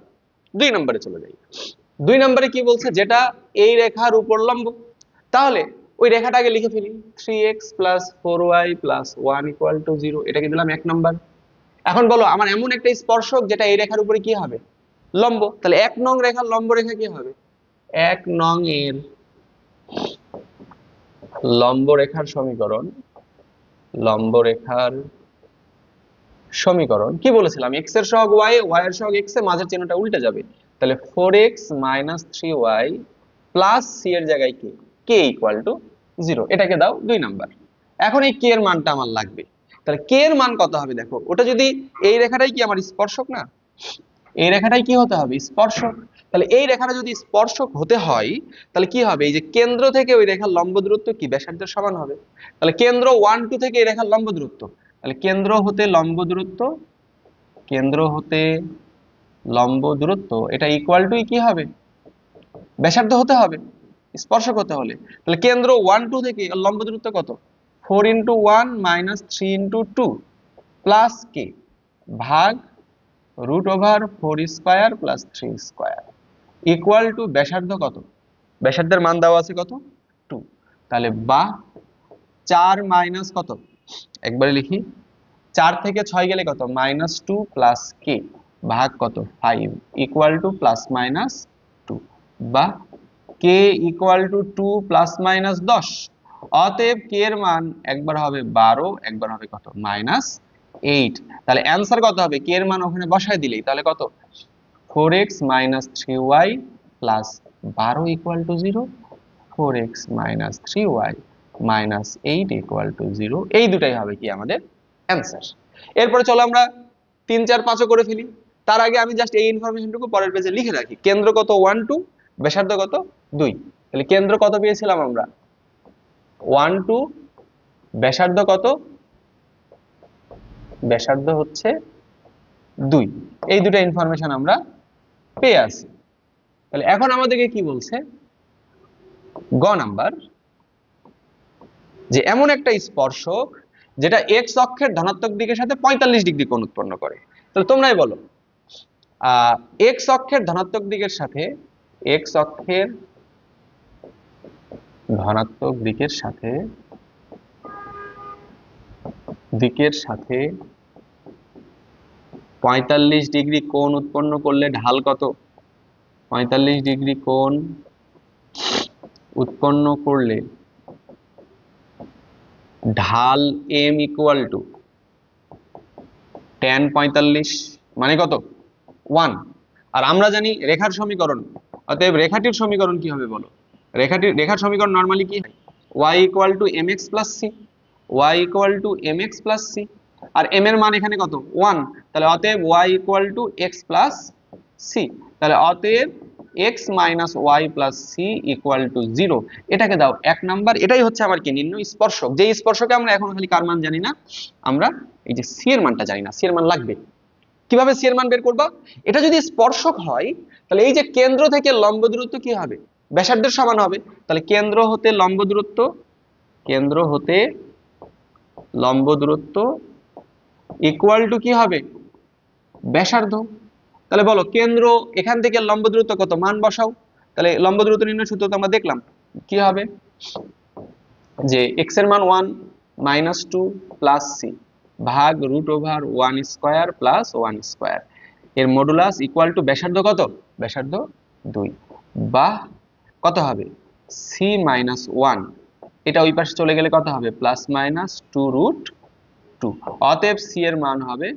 2 নম্বরে চলে যাই। 2 নম্বরে কি বলছে? যেটা এই রেখার উপর লম্ব। তাহলে ওই রেখাটাকে লিখে ফেলি, 3x + 4y + 1 = 0, এটাকে দিলাম 1 নম্বর। এখন বলো আমার এমন একটা স্পর্শক যেটা এই রেখার উপরে কি হবে? লম্ব। তাহলে 1 নং রেখার লম্ব রেখা কি হবে? 1 নং এর লম্ব রেখার সমীকরণ, লম্ব রেখার সমীকরণ কি বলেছিলাম? x এর সহগ y, y এর সহগ x, এর মাঝের চিহ্নটা উল্টে যাবে। তাহলে 4x - 3y প্লাস সি এর জায়গায় কে, কে ইকুয়াল টু 0, এটাকে দাও 2 নাম্বার। এখন এই কে এর মানটা আমার লাগবে, তাহলে কে এর মান কত হবে দেখো, ওটা যদি এই রেখাটাই কি আমার স্পর্শক না, এই রেখাটাই কি হতে হবে স্পর্শক, তাহলে এই রেখাটা যদি স্পর্শক হতে হয় তাহলে কি হবে, এই যে কেন্দ্র থেকে ওই রেখার লম্ব দূরত্ব কি ব্যাসার্ধের সমান হবে, তাহলে কেন্দ্র 1 2 থেকে এই রেখার লম্ব দূরত্ব, তাহলে কেন্দ্র হতে লম্ব দূরত্ব, কেন্দ্র হতে লম্ব দূরত্ব এটা ইকুয়াল টু কি হবে, ব্যাসার্ধ হতে হবে স্পর্শক হতে হলে। তাহলে কেন্দ্র 1 2 থেকে লম্ব দূরত্ব কত, 4 × 1 - 3 × 2 প্লাস কে ভাগ √4² প্লাস 3² ইকুয়াল টু ব্যাসার্ধ কত, ব্যাসার্ধের মান দেওয়া আছে কত 2, তাহলে বা 4 মাইনাস কত, একবারে লিখি 4 থেকে 6 গেলে কত -2 প্লাস কে ভাগ কত 5 ইকুয়াল টু প্লাস মাইনাস 2, বা K equal to 2 plus minus 10। অতএব কে এর মান একবার হবে 12, একবার হবে কত -8। তাহলে অ্যান্সার কত হবে, কে এর মান ওখানে বসায় দিলেই তাহলে কত 4x - 3y plus 12 equal to 0, 4x - 3y - 8 equal to 0, এই দুটাই হবে কি আমাদের অ্যান্সার। এরপরে চলো আমরা 3 4 5ও করে ফেলি। তার আগে আমি জাস্ট এই ইনফরমেশনটুকু পরের পেজে লিখে রাখি, কেন্দ্র কত 1 2, ব্যাসার্ধ কত 2, তাহলে কেন্দ্র কত পেয়েছিলাম আমরা 1 2, ব্যাসার্ধ কত, ব্যাসার্ধ হচ্ছে 2, এই দুটো ইনফরমেশন আমরা পেয়ে আছি। তাহলে এখন আমাদেরকে কি বলছে গ নাম্বার, যে এমন একটা স্পর্শক যেটা এক্স অক্ষের ধনাত্মক দিকের সাথে 45 ডিগ্রি কোণ উৎপন্ন করে। তাহলে তোমরাই বলো এক্স অক্ষের ধনাত্মক দিকের সাথে, এক্স অক্ষের ধনাত্মক দিকের সাথে 45 ডিগ্রি কোণ উৎপন্ন করলে ঢাল কত, 45 ডিগ্রি কোণ উৎপন্ন করলে ঢাল এম ইকুয়াল টু tan 45 মানে কত 1। আর আমরা জানি রেখার সমীকরণ, অতএব রেখাটির সমীকরণ কি হবে বলো, রেখার সমীকরণ নরমালি কি হয় y equal to mx plus c, y equal to mx plus c, আর m এর মান এখানে কত 1, তাহলে অতএব y equal to x plus c, তাহলে অতএব x minus y plus c equal to 0, এটাকে দাও 1 নাম্বার। এটাই হচ্ছে আমার কি নির্ণয় স্পর্শক, যে স্পর্শকে আমরা এখন খালি কার মান জানি না, আমরা এই যে c এর মানটা জানি না, c এর মান লাগবে। কিভাবে c এর মান বের করবা, এটা যদি স্পর্শক হয় তাহলে এই যে কেন্দ্র থেকে লম্ব দূরত্ব কি হবে ব্যাসার্ধের সমান হবে, তাহলে কেন্দ্র হতে লম্ব দূরত্ব, কেন্দ্র হতে লম্ব দূরত্ব ইকুয়াল টু কি হবে ব্যাসার্ধ। তাহলে বলো কেন্দ্র এখান থেকে লম্ব দূরত্ব কত, মান বসাও। তাহলে লম্ব দূরত্ব নির্ণয় সূত্র তো আমরা দেখলাম কি হবে, যে x এর মান 1 - 2 প্লাস c ভাগ √1² প্লাস 1², এর মডুলাস ইকুয়াল টু ব্যাসার্ধ কত, ব্যাসার্ধ 2, বা কত হবে c - 1, এটা ওই পাশে চলে গেলে কত হবে +-2√2, অতএব c এর মান হবে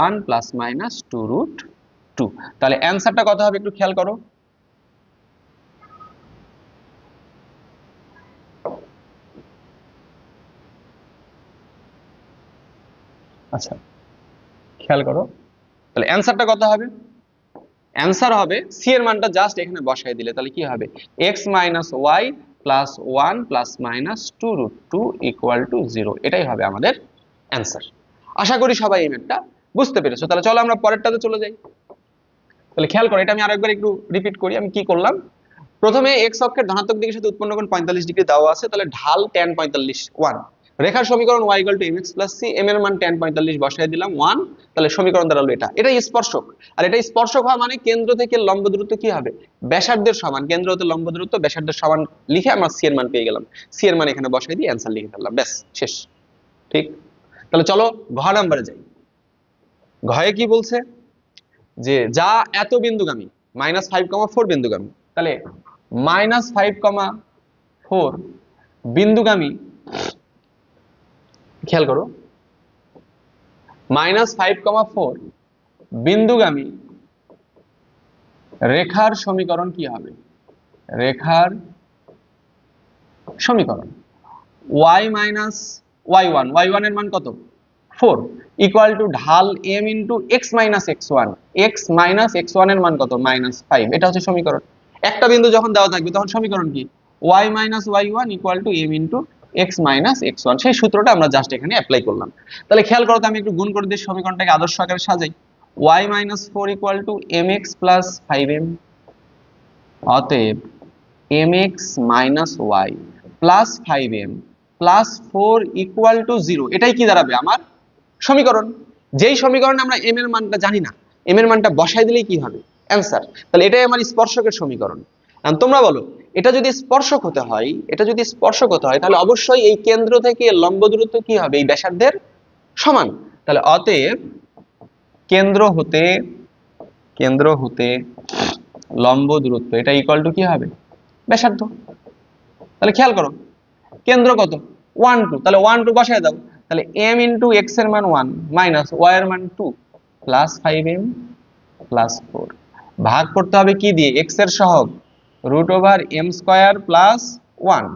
1 +-2√2। তাহলে অ্যান্সারটা কত হবে একটু খেয়াল করো, আচ্ছা খেয়াল করো, তাহলে অ্যান্সারটা কত হবে, অ্যান্সার হবে c এর মানটা জাস্ট এখানে বসাই দিলে তাহলে কি হবে x - y plus 1 +-2√2 equal to 0, এটাই হবে আমাদের অ্যান্সার। আশা করি সবাই এই ম্যাথটা বুঝতে পেরেছো। তাহলে চলো আমরা পরেরটাতে চলে যাই। তাহলে খেয়াল করো, এটা আমি আরেকবার একটু রিপিট করি, আমি কি করলাম, প্রথমে এক্স অক্ষের ধনাত্মক দিকের সাথে উৎপন্ন কোণ 45 ডিগ্রি দেওয়া আছে, তাহলে ঢাল tan 45 1, রেখার সমীকরণ y = mx + c, m এর মান tan 45 বসায় দিলাম 1, তাহলে সমীকরণ দাঁড়ালো এটা, এটাই স্পর্শক। আর এটা স্পর্শক হওয়া মানে কেন্দ্র থেকে লম্ব দূরত্ব কি হবে ব্যাসার্ধের সমান, কেন্দ্র হতে লম্ব দূরত্ব ব্যাসার্ধের সমান লিখে আমরা c এর মান পেয়ে গেলাম, c এর মান এখানে বসাই দিয়ে অ্যান্সার লিখে ফেললাম, ব্যাস শেষ। ঠিক, তাহলে চলো ঘ নাম্বারে যাই। ঘয়ে কি বলছে, যে যা এত বিন্দুগামী -5,4 বিন্দুগামী, তাহলে -5,4 বিন্দুগামী, খেয়াল করো -5,4 বিন্দুগামী রেখার সমীকরণ কি হবে, রেখার সমীকরণ y মাইনাস y1, y1 এর মান কত 4 ইকুয়াল টু ঢাল m into x minus x1, x minus x1 এর মান কত -5। এটা হচ্ছে সমীকরণ। একটা বিন্দু যখন দেওয়া থাকবে তখন সমীকরণ কি y minus y1 equal to m into x minus x1। সেই সূত্রটা আমরা জাস্ট এখানে অ্যাপ্লাই করলাম। তাহলে খেয়াল করো তো, আমি একটু গুণ করে দিয়ে সমীকরণটাকে আদর্শ আকারে সাজাই। y minus 4 equal to mx plus 5m, অতএব mx minus y plus 5m plus 4 equal to 0। এটাই কি দাঁড়াবে আমার সমীকরণ। যেই সমীকরণে আমরা m এর মানটা জানি না, m এর মানটা বসাই দিলেই কি হবে অ্যান্সার। তাহলে এটাই আমার স্পর্শকের সমীকরণ। তোমরা বলো, এটা যদি স্পর্শক হতে হয়, এটা যদি স্পর্শক হতে হয় তাহলে অবশ্যই এই কেন্দ্র থেকে লম্ব দূরত্ব কি হবে, এই ব্যাসার্ধের সমান। তাহলে অতএব কেন্দ্র হতে লম্ব দূরত্ব এটা ইকুয়াল টু কি হবে ব্যাসার্ধ। তাহলে খেয়াল করো, কেন্দ্র কত 1 2, তাহলে 1 2 বসায় দাও। তাহলে m ইন্টু x এর মান 1 মাইনাস y এর মান 2 প্লাস 5m প্লাস 4 ভাগ করতে হবে কি দিয়ে, x এর সহগ root over m square plus 1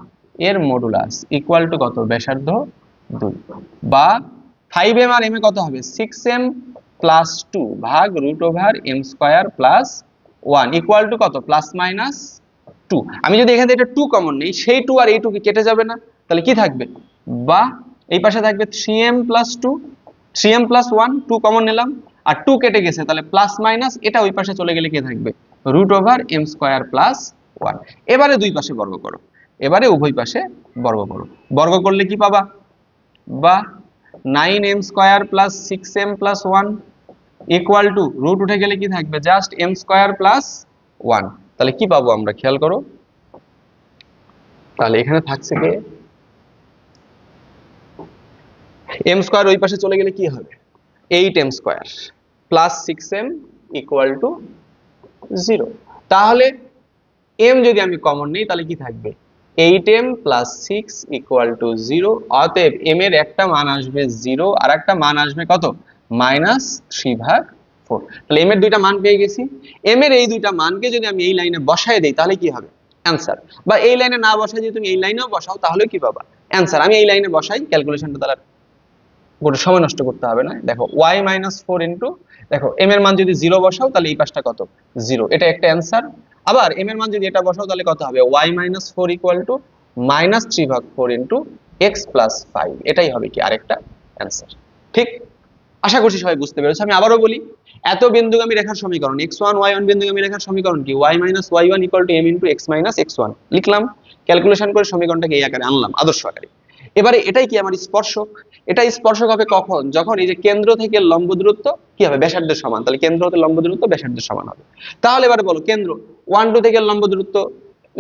এর মডুলাস ইকুয়াল টু কত ব্যাসার্ধ 2, বা 5m আর m এ কত হবে 6m প্লাস 2 ভাগ root over m square plus 1 equal to কত প্লাস মাইনাস 2। আমি যদি এখান থেকে এটা 2 কমন নেই, সেই 2 আর এই 2 কি কেটে যাবে না? তাহলে কি থাকবে, বা এই পাশে থাকবে 3m plus 2, 3m plus 1, 2 common নিলাম আর 2 কেটে গেছে, তাহলে প্লাস মাইনাস এটা ওই পাশে চলে গেলে কি থাকবে root over m square plus 1। এবারে দুই পাশে বর্গ করো, এবারে উভয় পাশে বর্গ করো। বর্গ করলে কি পাবা, বা 9m square plus 6m plus 1 equal to root উঠে গেলে কি থাকবে জাস্ট m স্কয়ার প্লাস 1। তাহলে কি পাবো আমরা খেয়াল করো, তাহলে এখানে থাকছে কি m স্কয়ার ওই পাশে চলে গেলে কি হবে 8m square plus 6m equal to 0। তাহলে m যদি আমি কমন নেই তাহলে কি থাকবে 8m প্লাস 6 ইকুয়াল টু 0। অতএব m এর একটা মান আসবে 0 আর একটা মান আসবে কত -3/4। তাহলে m এর দুইটা মান পেয়ে গেছি। m এর এই দুইটা মানকে যদি আমি এই লাইনে বসায় দেই তাহলে কি হবে অ্যান্সার, বা এই লাইনে না বসায় যদি তুমি এই লাইনেও বসাও তাহলে কি পাবা অ্যান্সার। আমি এই লাইনে বসাই, ক্যালকুলেশনটা তাহলে গোটা সময় নষ্ট করতে হবে না। দেখো y মাইনাস 4 ইন্টু, দেখো m এর মান যদি 0 বসাও তাহলে এই পাশটা কত 0, এটা একটা অ্যান্সার। আবার m এর মান যদি এটা বসাও তাহলে কত হবে y minus 4 equal to -3/4 into x plus 5, এটাই হবে কি আরেকটা অ্যান্সার। ঠিক, আশা করছি সবাই বুঝতে পেরেছো। আমি আবারও বলি, এত বিন্দুগামী রেখার সমীকরণ x1 y1 বিন্দুগামী রেখার সমীকরণ কি y minus y1 equal to m into x minus x1 লিখলাম, ক্যালকুলেশন করে সমীকরণটাকে এই আকারে আনলাম আদর্শ আকারে। এবারে এটাই কি আমার স্পর্শক। এটা স্পর্শক হবে কখন, যখন এই যে কেন্দ্র থেকে লম্ব দূরত্ব কি হবে ব্যাসার্ধের সমান। তাহলে কেন্দ্র হতে লম্ব দূরত্ব ব্যাসার্ধের সমান হবে। তাহলে এবারে বলো কেন্দ্র 1 2 থেকে লম্ব দূরত্ব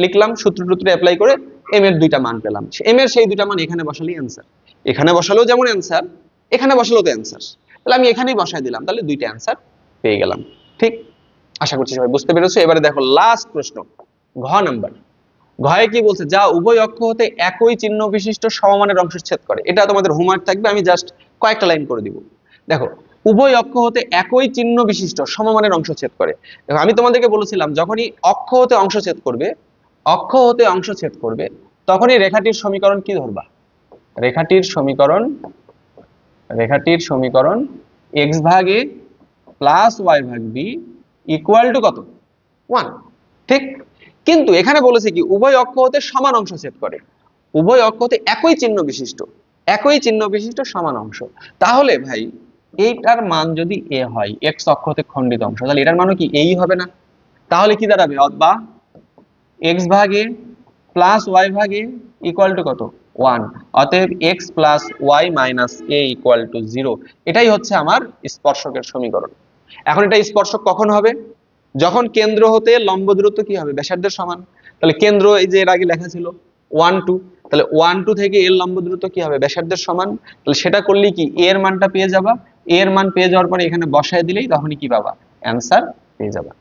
লিখলাম, সূত্র এপ্লাই করে m এর দুইটা মান পেলাম। m এর সেই দুইটা মান এখানে বসালেই অ্যান্সার, এখানে বসালেও যেমন অ্যান্সার এখানে বসালেও তো অ্যান্সার। তাহলে আমি এখানেই বসাই দিলাম, তাহলে দুইটা অ্যান্সার পেয়ে গেলাম। ঠিক, আশা করছি সবাই বুঝতে পেরেছো। এবারে দেখো লাস্ট প্রশ্ন ঘ নাম্বার। ঘয়ে কি বলছে, যা উভয় অক্ষ হতে একই চিহ্ন বিশিষ্ট সমমানের অংশ ছেদ করে। এটা তোমাদের হোমওয়ার্ক থাকবে, আমি জাস্ট কয়েকটা লাইন করে দিব। দেখো উভয় অক্ষ হতে একই চিহ্ন বিশিষ্ট সমমানের অংশ ছেদ করে। দেখো আমি তোমাদেরকে বলেছিলাম যখনই অক্ষ হতে অংশ ছেদ করবে, অক্ষ হতে অংশ ছেদ করবে তখনই রেখাটির সমীকরণ কি ধরবা, রেখাটির সমীকরণ x ভাগ a প্লাস y ভাগ b ইকুয়াল টু কত 1। ঠিক, কিন্তু এখানে বলেছে কি উভয় অক্ষ হতে সমান অংশ ছেদ করে, উভয় অক্ষ হতে একই চিহ্ন বিশিষ্ট সমান অংশ। তাহলে ভাই এইটার মান যদি a হয়, x অক্ষ হতে খণ্ডিত অংশ, তাহলে এটার মানও কি এই হবে না? তাহলে কি দাঁড়াবে, বা x ভাগ a প্লাস y ভাগ a ইকুয়াল টু কত 1। অতএব x plus y minus a equal to 0। এটাই হচ্ছে আমার স্পর্শকের সমীকরণ। এখন এটা স্পর্শক কখন হবে, যখন কেন্দ্র হতে লম্ব দূরত্ব কি হবে ব্যাসার্ধের সমান। তাহলে কেন্দ্র এই যে এর আগে লেখা ছিল 1 2, তাহলে 1 2 থেকে এর লম্ব দূরত্ব কি হবে ব্যাসার্ধের সমান। তাহলে সেটা করলে কি এর মানটা পেয়ে যাবা, এর মান পেয়ে যাওয়ার পরে এখানে বসায় দিলেই তখনই কি পাবা অ্যান্সার পেয়ে যাবা।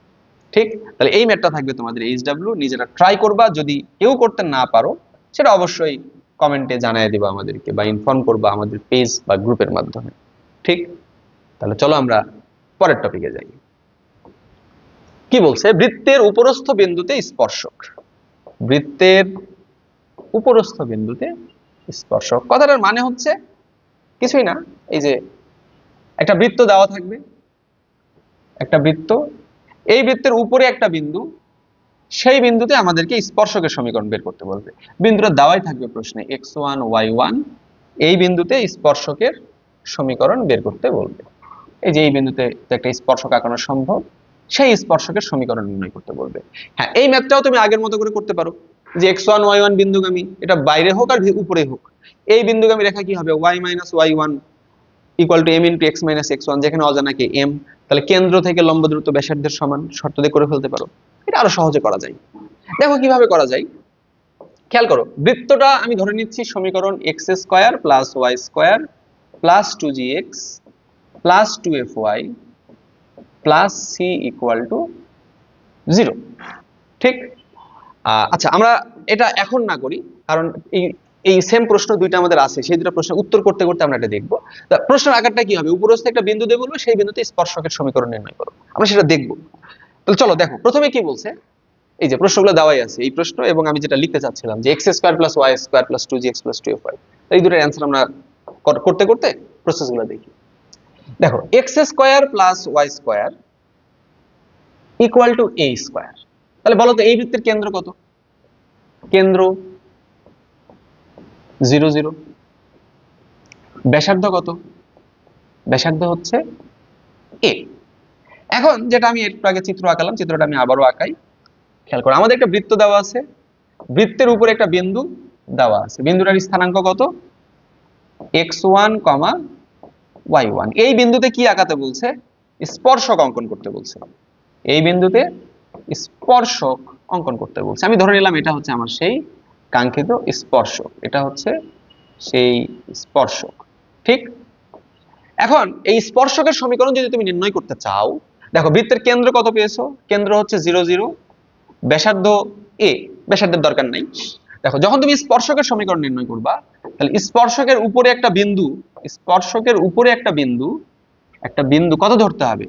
ঠিক, তাহলে এই ম্যাথটা থাকবে তোমাদের HW, নিজেরা ট্রাই করবা। যদি কেউ করতে না পারো সেটা অবশ্যই কমেন্টে জানিয়ে দিবা আমাদেরকে, বা ইনফর্ম করবা আমাদের পেজ বা গ্রুপের মাধ্যমে। ঠিক, তাহলে চলো আমরা পরের টপিকে যাই। কি বলছে, বৃত্তের উপরস্থ বিন্দুতে স্পর্শক। বৃত্তের উপরস্থ বিন্দুতে স্পর্শক। কথাটার মানে হচ্ছে কিছুই না, এই যে একটা বৃত্ত দেওয়া থাকবে, একটা বৃত্ত, এই বৃত্তের উপরে একটা বিন্দু, সেই বিন্দুতে আমাদেরকে স্পর্শকের সমীকরণ বের করতে বলবে। বিন্দুটা দেওয়াই থাকবে প্রশ্নে, x1 y1, এই বিন্দুতে স্পর্শকের সমীকরণ বের করতে বলবে। এই যে এই বিন্দুতে একটা স্পর্শক আঁকানো সম্ভব, সেই স্পর্শকের সমীকরণ নির্ণয় করতে বলবে। হ্যাঁ, এই ম্যাথটাও তুমি আগের মতো করে করতে পারো, যে x1 y1 বিন্দুগামী, এটা বাইরে হোক আর উপরে হোক, এই বিন্দুগামী রেখা কি হবে, y minus y1 equal to m into x minus x1, যেখানে অজানাকে m, তাহলে কেন্দ্র থেকে লম্ব দূরত্ব ব্যাসার্ধের সমান শর্ত দিয়ে করে ফেলতে পারো। এটা আরো সহজে করা যায়। দেখো কিভাবে করা যায়, খেয়াল করো, বৃত্তটা আমি ধরে নিচ্ছি সমীকরণ x square plus y square plus 2gx plus 2fy plus c equal to 0। ঠিক, আচ্ছা আমরা এটা এখন না করি, কারণ এই সেম প্রশ্ন দুইটা আমাদের আছে, সেই দুটো প্রশ্নের উত্তর করতে করতে আমরা এটা দেখবো। প্রশ্নের আকারটা কি হবে, উপরস্থ একটা বিন্দু দিয়ে বলবো সেই বিন্দুতে স্পর্শকের সমীকরণ নির্ণয় করো, আমরা সেটা দেখবো। তাহলে চলো দেখো, প্রথমে কি বলছে, এই যে প্রশ্নগুলো দেওয়াই আছে, এই প্রশ্ন এবং আমি যেটা লিখতে চাচ্ছিলাম যে x square plus y square plus 2gx plus 2fy, এই দুটোর অ্যান্সার আমরা করতে করতে প্রসেসগুলো দেখি। দেখো, x square plus y square equal two a square, তাহলে বলো তো এই বৃত্তের কেন্দ্র কত, কেন্দ্র 0 0, ব্যাসার্ধ কত, ব্যাসার্ধ হচ্ছে a। এখন যেটা আমি একটু আগে চিত্র আঁকালাম, চিত্রটা আমি আবারও আঁকাই। খেয়াল করো, আমাদের একটা বৃত্ত দেওয়া আছে, বৃত্তের উপরে একটা বিন্দু দেওয়া আছে, বিন্দুটার স্থানাঙ্ক কত, x1, y1। এই বিন্দুতে কি আঁকাতে বলছে, স্পর্শক অঙ্কন করতে বলছে, এই বিন্দুতে স্পর্শক অঙ্কন করতে বলছে। আমি ধরে নিলাম এটা হচ্ছে আমার সেই কাঙ্ক্ষিত স্পর্শক, এটা হচ্ছে সেই স্পর্শক। ঠিক, এখন এই স্পর্শকের সমীকরণ যদি তুমি নির্ণয় করতে চাও, দেখো বৃত্তের কেন্দ্র কত পেয়েছো, কেন্দ্র হচ্ছে 0 0, ব্যাসার্ধ a, ব্যাসার্ধের দরকার নাই। দেখো যখন তুমি স্পর্শকের সমীকরণ নির্ণয় করবা, তাহলে স্পর্শকের উপরে একটা বিন্দু, স্পর্শকের উপরে একটা বিন্দু কত ধরতে হবে,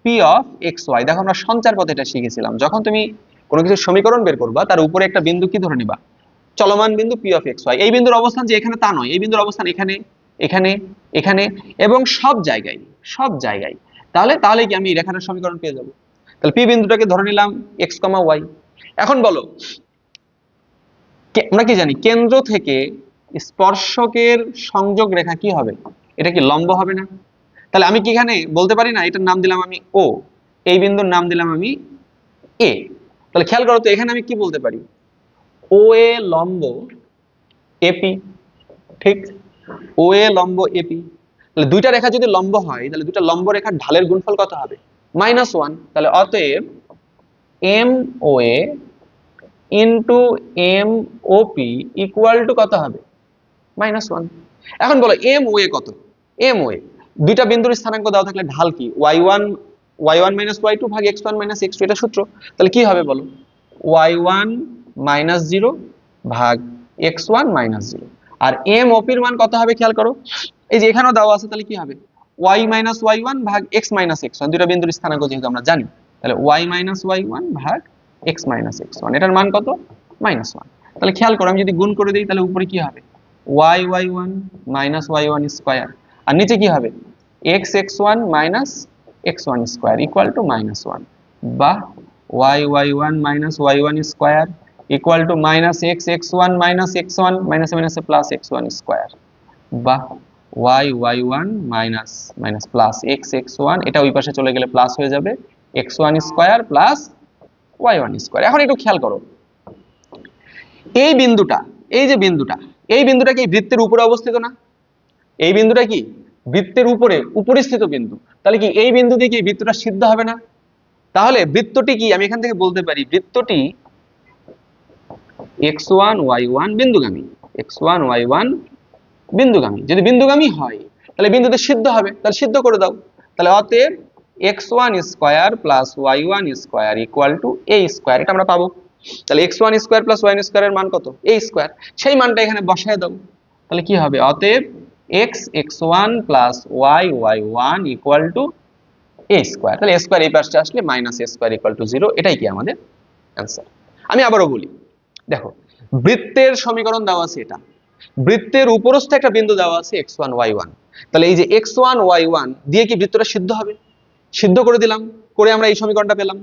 p অফ xy। দেখো আমরা সঞ্চার পথে এটা শিখেছিলাম, যখন তুমি কোনো কিছু সমীকরণ বের করবা তার উপরে একটা বিন্দু কি ধরে নিবা, চলমান বিন্দু p অফ xy। এই বিন্দুর অবস্থান যে এখানে তা নয়, এই বিন্দুর অবস্থান এখানে, এখানে, এখানে এবং সব জায়গায়, সব জায়গায়। তাহলে কি আমি এই রেখাটার সমীকরণ পেয়ে যাব। তাহলে p বিন্দুটাকে ধরে নিলাম x, y। এখন বলো, আমরা কি জানি, কেন্দ্র থেকে স্পর্শকের সংযোগ রেখা কি হবে, এটা কি লম্ব হবে না। তাহলে আমি কি এখানে বলতে পারি না, এটার নাম দিলাম আমি ও, এই বিন্দুর নাম দিলাম আমি এ। তাহলে খেয়াল করো তো, এখানে আমি কি বলতে পারি, ও এ লম্ব এপি। ঠিক, ও এ লম্ব এপি। তাহলে দুইটা রেখা যদি লম্ব হয়, তাহলে দুইটা লম্ব রেখার ঢালের গুণফল কত হবে, -1। তাহলে অতএব M O A into M O P equal to কত হবে, -1। এখন বলো এম ও এ কত, এম ও এ, দুইটা বিন্দুর স্থানাঙ্ক দেওয়া থাকলে ঢাল কি, y1 মাইনাস y2 ভাগ x1 মাইনাস x2, এটা সূত্র। তাহলে কি হবে বলো, y1 মাইনাস 0 ভাগ x1 মাইনাস 0। আর এম ওপির মান কত হবে, খেয়াল করো, এই যে এখানেও দেওয়া আছে, তাহলে কি হবে, y মাইনাস y1 ভাগ x মাইনাস x1, দুইটা বিন্দুর স্থানাঙ্ক যেহেতু আমরা জানি, তাহলে y মাইনাস y1 ভাগ x মাইনাস x1, এটার মান কত, -1। তাহলে খেয়াল করো, আমি যদি গুণ করে দিই তাহলে উপরে কি হবে, y1 মাইনাস y1 স্কয়ার, আর নিচে কি হবে, x1 minus x1 square equal two -1, বা y1 minus y1 square equal two minus x1 minus x1 minus মাইনাসে প্লাস x1 স্কয়ার, বা y1 minus minus plus x1, এটা ওই পাশে চলে গেলে প্লাস হয়ে যাবে x1 square plus y1 square. এখন একটু খেয়াল করো, এই বিন্দুটা, এই যে বিন্দুটা, এই বিন্দুটা কি বৃত্তের উপরে অবস্থিত না, এই বিন্দুটা কি বৃত্তের উপরে উপরিস্থিত বিন্দু, তাহলে কি এই বিন্দু দিয়ে কি বৃত্তটা সিদ্ধ হবে না। তাহলে বৃত্তটি কি, আমি এখান থেকে বলতে পারি বৃত্তটি x1 y1 বিন্দুগামী, x1 y1 বিন্দুগামী। যদি বিন্দুগামী হয় তাহলে বিন্দুতে সিদ্ধ হবে, তাহলে সিদ্ধ করে দাও। তাহলে অতএব x1 square plus y1 square equal two a square, এটা আমরা পাবো। তাহলে x1 স্কয়ার প্লাস y1 স্কয়ারের মান কত, a স্কয়ার, সেই মানটা এখানে বসায় দাও। তাহলে কি হবে, অতএব x1 plus y1 equal to a square. তাহলে a স্কয়ার এই পাশে আসলে minus a square equal to 0, এটাই কি আমাদের অ্যান্সার। আমি আবারও বলি, দেখো বৃত্তের সমীকরণ দেওয়া আছে এটা, বৃত্তের উপরস্থ একটা বিন্দু দেওয়া আছে x1 y1, তাহলে এই যে x1 y1 দিয়ে কি বৃত্তটা সিদ্ধ হবে? সিদ্ধ করে দিলাম, করে আমরা এই সমীকরণটা পেলাম।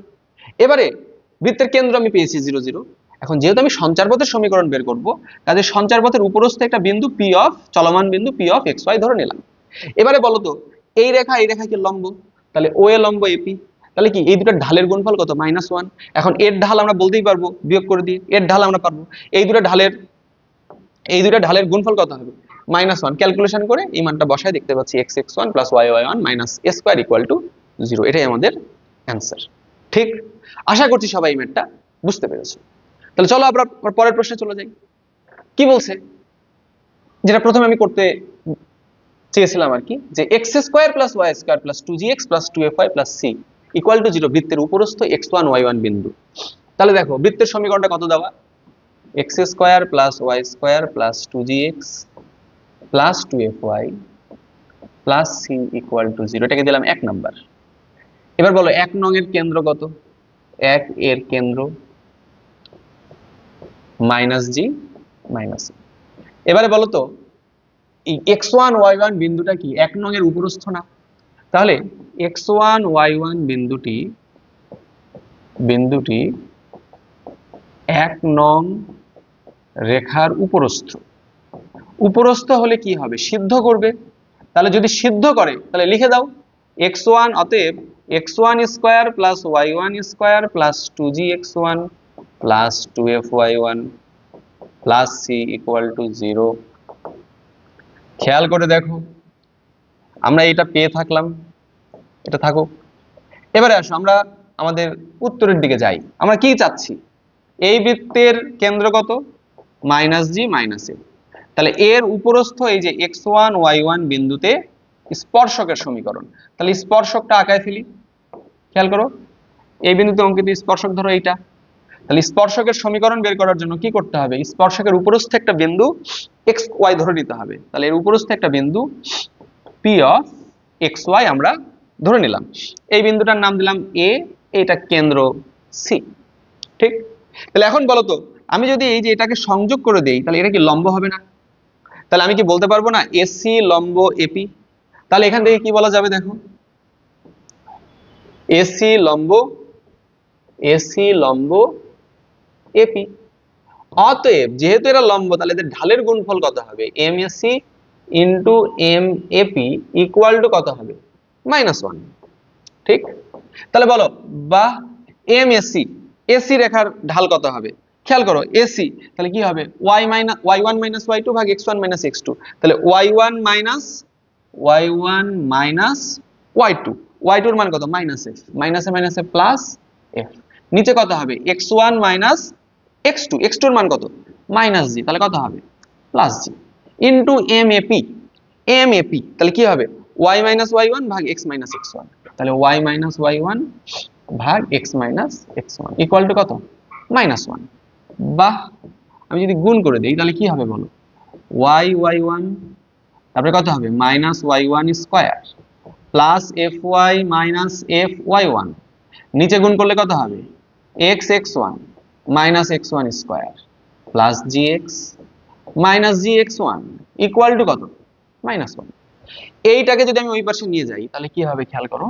এবারে বৃত্তের কেন্দ্র আমি পেয়েছি 0 0। এখন যেহেতু আমি সঞ্চারপথের সমীকরণ বের করব, কাজে সঞ্চারপথের উপরস্থ একটা বিন্দু p অফ চলমান বিন্দু p অফ xy ধরে নিলাম। এবারে বলো তো এই রেখা কি লম্ব, তাহলে ও এ লম্ব এপি, তাহলে কি এই দুটো ঢালের গুণফল কত? -1। এখন এর ঢাল আমরা বলতেই পারবো বিয়োগ করে দিয়ে, এর ঢাল আমরা পারবো, এই দুটো ঢালের গুণফল কত হবে? -1। ক্যালকুলেশন করে এই মানটা বসায় দেখতে পাচ্ছি x(x1 + y(y1 - a2 = 0)। এটাই আমাদের অ্যান্সার। ঠিক, আশা করছি সবাই এই ম্যাথটা বুঝতে পেরেছো। তাহলে চলো আমরা পরের প্রশ্নে চলে যাই। কি বলছে, যেটা প্রথমে আমি করতে চেয়েছিলাম আর কি, যে x² + y² + 2gx + 2fy + c = 0 বৃত্তের উপরস্থ x1 y1 বিন্দু। তাহলে দেখো বৃত্তের সমীকরণটা কত দেওয়া? x² + y² + 2gx + 2fy + c = 0, এটাকে দিলাম 1 নাম্বার। এবার বলো 1 নং এর কেন্দ্র কত? 1 এর কেন্দ্র -g - a। এবারে বলো তো এই x1 y1 বিন্দুটা কি 1 নং এর উপরস্থ না? তাহলে x1 y1 বিন্দুটি 1 নং রেখার উপরস্থ হলে কি হবে? সিদ্ধ করবে। তাহলে যদি সিদ্ধ করে তাহলে লিখে দাও x1, অতএব x1² + y1² + 2gx1 + 2fy1 + c = 0। খেয়াল করে দেখো আমরা এটা পেয়ে থাকলাম, এটা থাকুক। এবারে আসো আমরা আমাদের উত্তরের দিকে যাই। আমরা কি চাচ্ছি? এই বৃত্তের কেন্দ্র কত? -g - a। তাহলে এর উপরস্থ এই যে x1 y1 বিন্দুতে স্পর্শকের সমীকরণ, তাহলে স্পর্শকটা আঁকায় ফেলি। খেয়াল করো এই বিন্দুতে অঙ্কিত স্পর্শক ধরো এইটা। তাহলে স্পর্শকের সমীকরণ বের করার জন্য কি করতে হবে? স্পর্শকের উপরস্থ একটা বিন্দু x y ধরে নিতে হবে। তাহলে এর উপরস্থ একটা বিন্দু p অফ xy আমরা ধরে নিলাম। এই বিন্দুটার নাম দিলাম a, এটা কেন্দ্র c। ঠিক, তাহলে এখন বলো তো আমি যদি এই যে এটাকে সংযোগ করে দেই তাহলে এটা কি লম্ব হবে না? তাহলে আমি কি বলতে পারবো না AC লম্ব AP? তাহলে এখান থেকে কি বলা যাবে দেখো, AC লম্ব AP। অতএব যেহেতু এরা লম্ব তাহলে এদের ঢালের গুণফল কত হবে? MAC * MAP = কত হবে? -1। ঠিক, তাহলে বলো বা MAC AC রেখার ঢাল কত হবে? খেয়াল করো AC, তাহলে কি হবে? y1 - y2 ভাগ x1 - x2। তাহলে y1 - y2, y2 এর মান কত? -f, - a plus f। নিচে কত হবে? x1 - x2, x2 এর মান কত? -g, তাহলে কত হবে? +g ইনটু MAP, তাহলে কি হবে? y - y1 ভাগ x - x1। তাহলে y - y1 ভাগ x - x1 = কত? -1। বাহ, আমি যদি গুণ করে দেই তাহলে কি হবে বলো? y1 তারপরে কত হবে? -y1² প্লাস fy -fy1, নিচে গুণ করলে কত হবে? x(x1) - x1² plus gx gx1 = কত? -1। এইটাকে যদি আমি ওই পাশে নিয়ে যাই তাহলে কি হবে খেয়াল করো,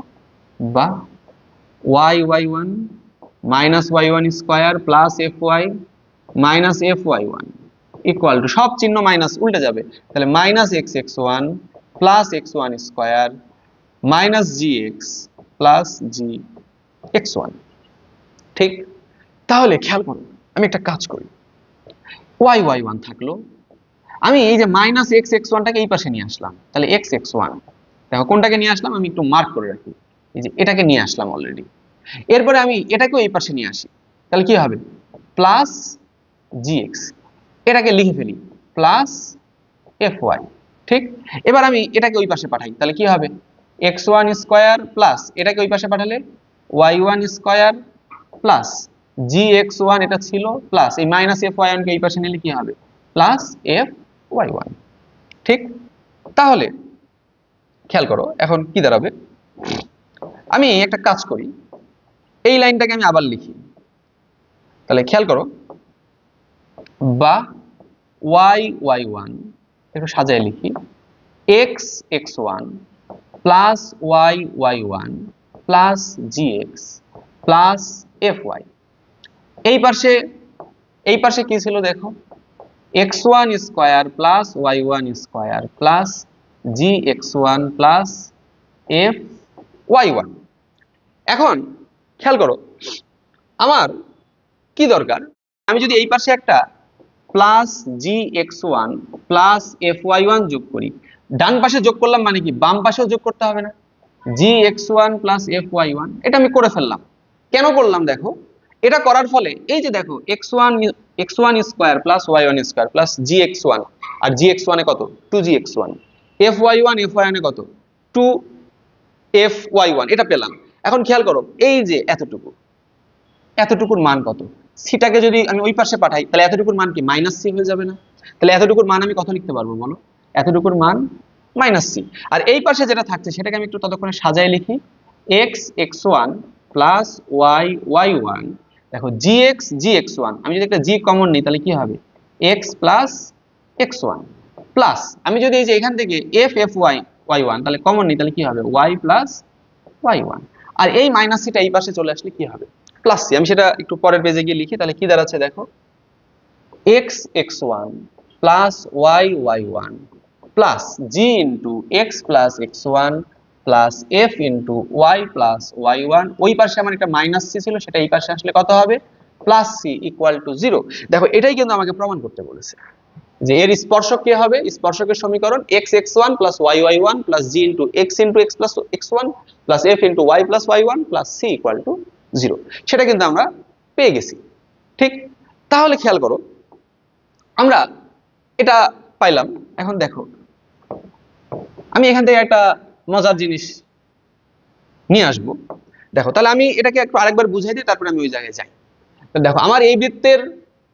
বা y1 -y1² plus fy -fy1 = সব চিহ্ন মাইনাস উল্টে যাবে, তাহলে -x(x1) plus x1² minus gx plus gx1। ঠিক, তাহলে খেয়াল করো আমি একটা কাজ করি, y1 থাকলো, আমি এই যে -x(x1)টাকে এই পাশে নিয়ে আসলাম, তাহলে x(x1) দেখো কোনটাকে নিয়ে আসলাম, আমি একটু মার্ক করে রাখি, এই যে এটাকে নিয়ে আসলাম অলরেডি। এরপরে আমি এটাকেও এই পাশে নিয়ে আসি, তাহলে কি হবে? প্লাস gx, এটাকে লিখে ফেলি প্লাস fy। ঠিক, এবার আমি এটাকে ওই পাশে পাঠাই, তাহলে কি হবে? x1² প্লাস এটাকে ওই পাশে পাঠালে y1² প্লাস gx1 এটা ছিল প্লাস এই -fy1 কে এই পাশে নিলে কি হবে? Plus fy1। ঠিক, তাহলে খেয়াল করো এখন কি দাঁড়াবে, আমি একটা কাজ করি, এই লাইনটাকে আমি আবার লিখি। তাহলে খেয়াল করো বা ওয়াই ওয়াই ওয়ান, একটু সাজায় লিখি, X x one plus Y Y one plus G x plus F Y. এই পাশে কি ছিল দেখো, X one square plus Y one square plus G X one plus F Y one. এখন খেয়াল করো, আমার কি দরকার, আমি যদি এই পাশে একটা plus G X one plus F Y one যোগ করি, ডান পাশে যোগ করলাম মানে কি বাম পাশেও যোগ করতে হবে না, G X one plus F Y one, এটা আমি করে ফেললাম। কেন করলাম দেখো, এটা করার ফলে এই যে দেখো X one square plus Y one square plus G X one, আর জি এক্স ওয়ানে কত, টু জি এক্স ওয়ান, এফ ওয়াই ওয়ানে কত, টু এফ ওয়াই ওয়ান, এটা পেলাম। এখন খেয়াল করো, এই যে এতটুকুর মান কত, সিটাকে যদি আমি ওই পাশে পাঠাই তাহলে এতটুকুর মান কি মাইনাস সি হয়ে যাবে না? তাহলে এতটুকুর মান আমি কত লিখতে পারবো বলো, এতটুকুর মান মাইনাস সি। আর এই পাশে যেটা থাকছে সেটাকে আমি একটু ততক্ষণে সাজায় লিখি, X x one plus Y Y one, দেখো জি এক্স ওয়ান, আমি যদি একটা জি কমন নিই তাহলে কি হবে, x plus x one plus, আমি যদি এই যে এখান থেকে f f y Y one তাহলে কমন নিই তাহলে কি হবে, ওয়াই প্লাস ওয়াই ওয়ান। আর এই মাইনাস সিটা এই পাশে চলে আসলে কি হবে, প্লাস সি। আমি সেটা একটু পরের পেজে গিয়ে লিখি, তাহলে কি দাঁড়াচ্ছে দেখো, X x one plus Y Y one plus জি into x plus x one plus F into Y plus Y one. ওই পাশে আমার একটা মাইনাস সি ছিল, সেটা এই পাশে আসলে কত হবে, plus C equal to zero. দেখো এটাই কিন্তু আমাকে প্রমাণ করতে বলেছে যে এর স্পর্শক কি হবে, স্পর্শকের সমীকরণ x x one plus Y Y one plus G into x plus x one plus F into Y plus Y one plus C equal to zero. সেটা কিন্তু আমরা পেয়ে গেছি। ঠিক, তাহলে খেয়াল করো, আমরা এটা পাইলাম। এখন দেখো, আমি এখান থেকে একটা মজার জিনিস নিয়ে আসবো। দেখো তাহলে আমি এটাকে একটু আরেকবার বুঝাই দিই, তারপরে আমি ওই জায়গায় যাই। দেখো আমার এই বৃত্তের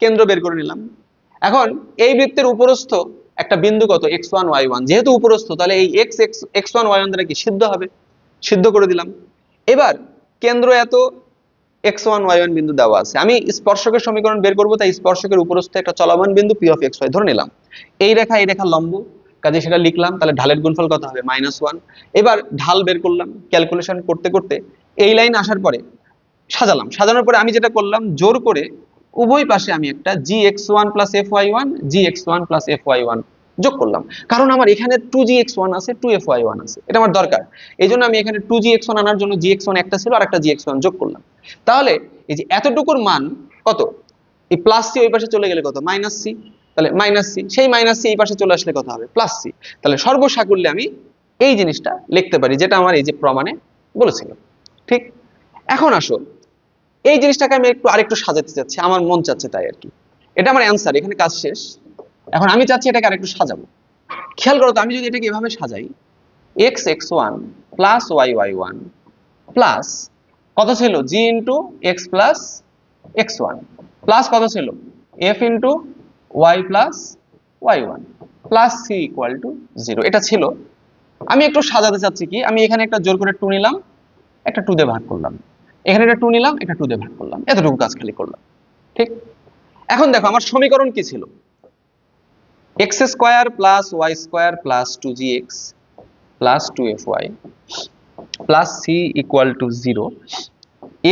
কেন্দ্র বের করে নিলাম। এখন এই বৃত্তের উপরস্থ একটা বিন্দু কত, এক্স ওয়ান ওয়াই ওয়ান, যেহেতু উপরস্থ তাহলে এই এক্স ওয়ান ওয়াই ওয়ান দ্বারা কি সিদ্ধ হবে, সিদ্ধ করে দিলাম। এবার কেন্দ্র এত এক্স ওয়ান ওয়াই ওয়ান বিন্দু দেওয়া আছে, আমি স্পর্শকের সমীকরণ বের করবো, তাই স্পর্শকের উপরস্থ একটা চলমান বিন্দু পি অফ এক্স ওয়াই ধরে নিলাম। এই রেখা লম্ব, কাজে সেটা লিখলাম, তাহলে ঢালের গুণফল কত হবে, মাইনাস ওয়ান। এবার ঢাল বের করলাম, ক্যালকুলেশন করতে করতে এই লাইন আসার পরে সাজালাম, সাজানোর পরে আমি যেটা করলাম, জোর করে উভয় পাশে আমি একটা G X one plus F Y one G X one plus F Y one যোগ করলাম, কারণ আমার এখানে টু জি এক্স ওয়ান আছে, টু এফ ওয়াই ওয়ান আছে, এটা আমার দরকার। এই জন্য আমি এখানে টু জি এক্স ওয়ান আনার জন্য জি এক্স ওয়ান একটা ছিল আর একটা জি এক্স ওয়ান যোগ করলাম। তাহলে এই যে এতটুকুর মান কত, এই প্লাস সি ওই পাশে চলে গেলে কত, মাইনাস সি, তাহলে মাইনাস সি, সেই মাইনাস সি এই পাশে চলে আসলে কত হবে, প্লাস সি। তাহলে সর্বসাকুল্যে আমি এই জিনিসটা লিখতে পারি, যেটা আমার এই যে প্রমাণে বলেছিল। ঠিক, এখন আসো এই জিনিসটাকে আমি আরেকটু সাজাতে চাচ্ছি, আমার মন চাচ্ছে তাই আর কি। এটা আমার অ্যান্সার, এখানে কাজ শেষ। এখন আমি চাচ্ছি এটাকে আরেকটু সাজাবো। খেয়াল করো তো, আমি যদি এটাকে এভাবে সাজাই, X x one plus Y Y one plus কত ছিল, G into x plus x one plus কত ছিল, F into Y plus Y one plus C equal to zero, এটা ছিল। আমি একটু সাজাতে চাচ্ছি কি, আমি এখানে একটা জোর করে টু নিলাম, একটা টু দিয়ে ভাগ করলাম, এখানে একটা টু নিলাম, একটা টু দিয়ে ভাগ করলাম, এতটুকু কাজ খালি করলাম। ঠিক, এখন দেখো আমার সমীকরণ কি ছিল, x square plus y square plus two G x plus two F y plus C equal to zero.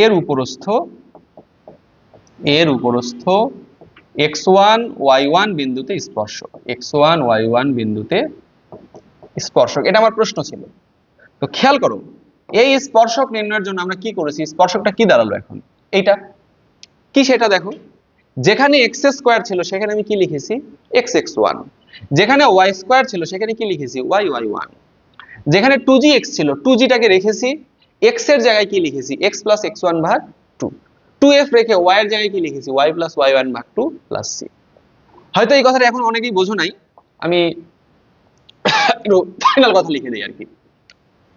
এর উপরস্থ এক্স ওয়ান ওয়াই ওয়ান বিন্দুতে স্পর্শক, এক্স ওয়ান ওয়াই ওয়ান বিন্দুতে স্পর্শক, এটা আমার প্রশ্ন ছিল। তো খেয়াল করো, এই স্পর্শক নির্ণয়ের জন্য আমরা কি করেছি, স্পর্শকটা কি দাঁড়ালো এখন, এইটা কি সেটা দেখো, যেখানে এক্স স্কোয়ার ছিল সেখানে আমি কি লিখেছি, এক্স এক্স ওয়ান, যেখানে ওয়াই স্কোয়ার ছিল সেখানে কি লিখেছি, ওয়াই ওয়াই ওয়ান, যেখানে টু জি এক্স ছিল টু জিটাকে রেখেছি, এক্স এর জায়গায় কি লিখেছি, এক্স প্লাস এক্স ওয়ান ভাগ টু, টু এফ রেখে ওয়াই এর জায়গায় কি লিখেছি, ওয়াই প্লাস ওয়াই ওয়ান ভাগ টু প্লাস সি। হয়তো এই কথাটা এখন অনেকেই বোঝো নাই, আমি একটু ফাইনাল কথা লিখে দিই আর কি।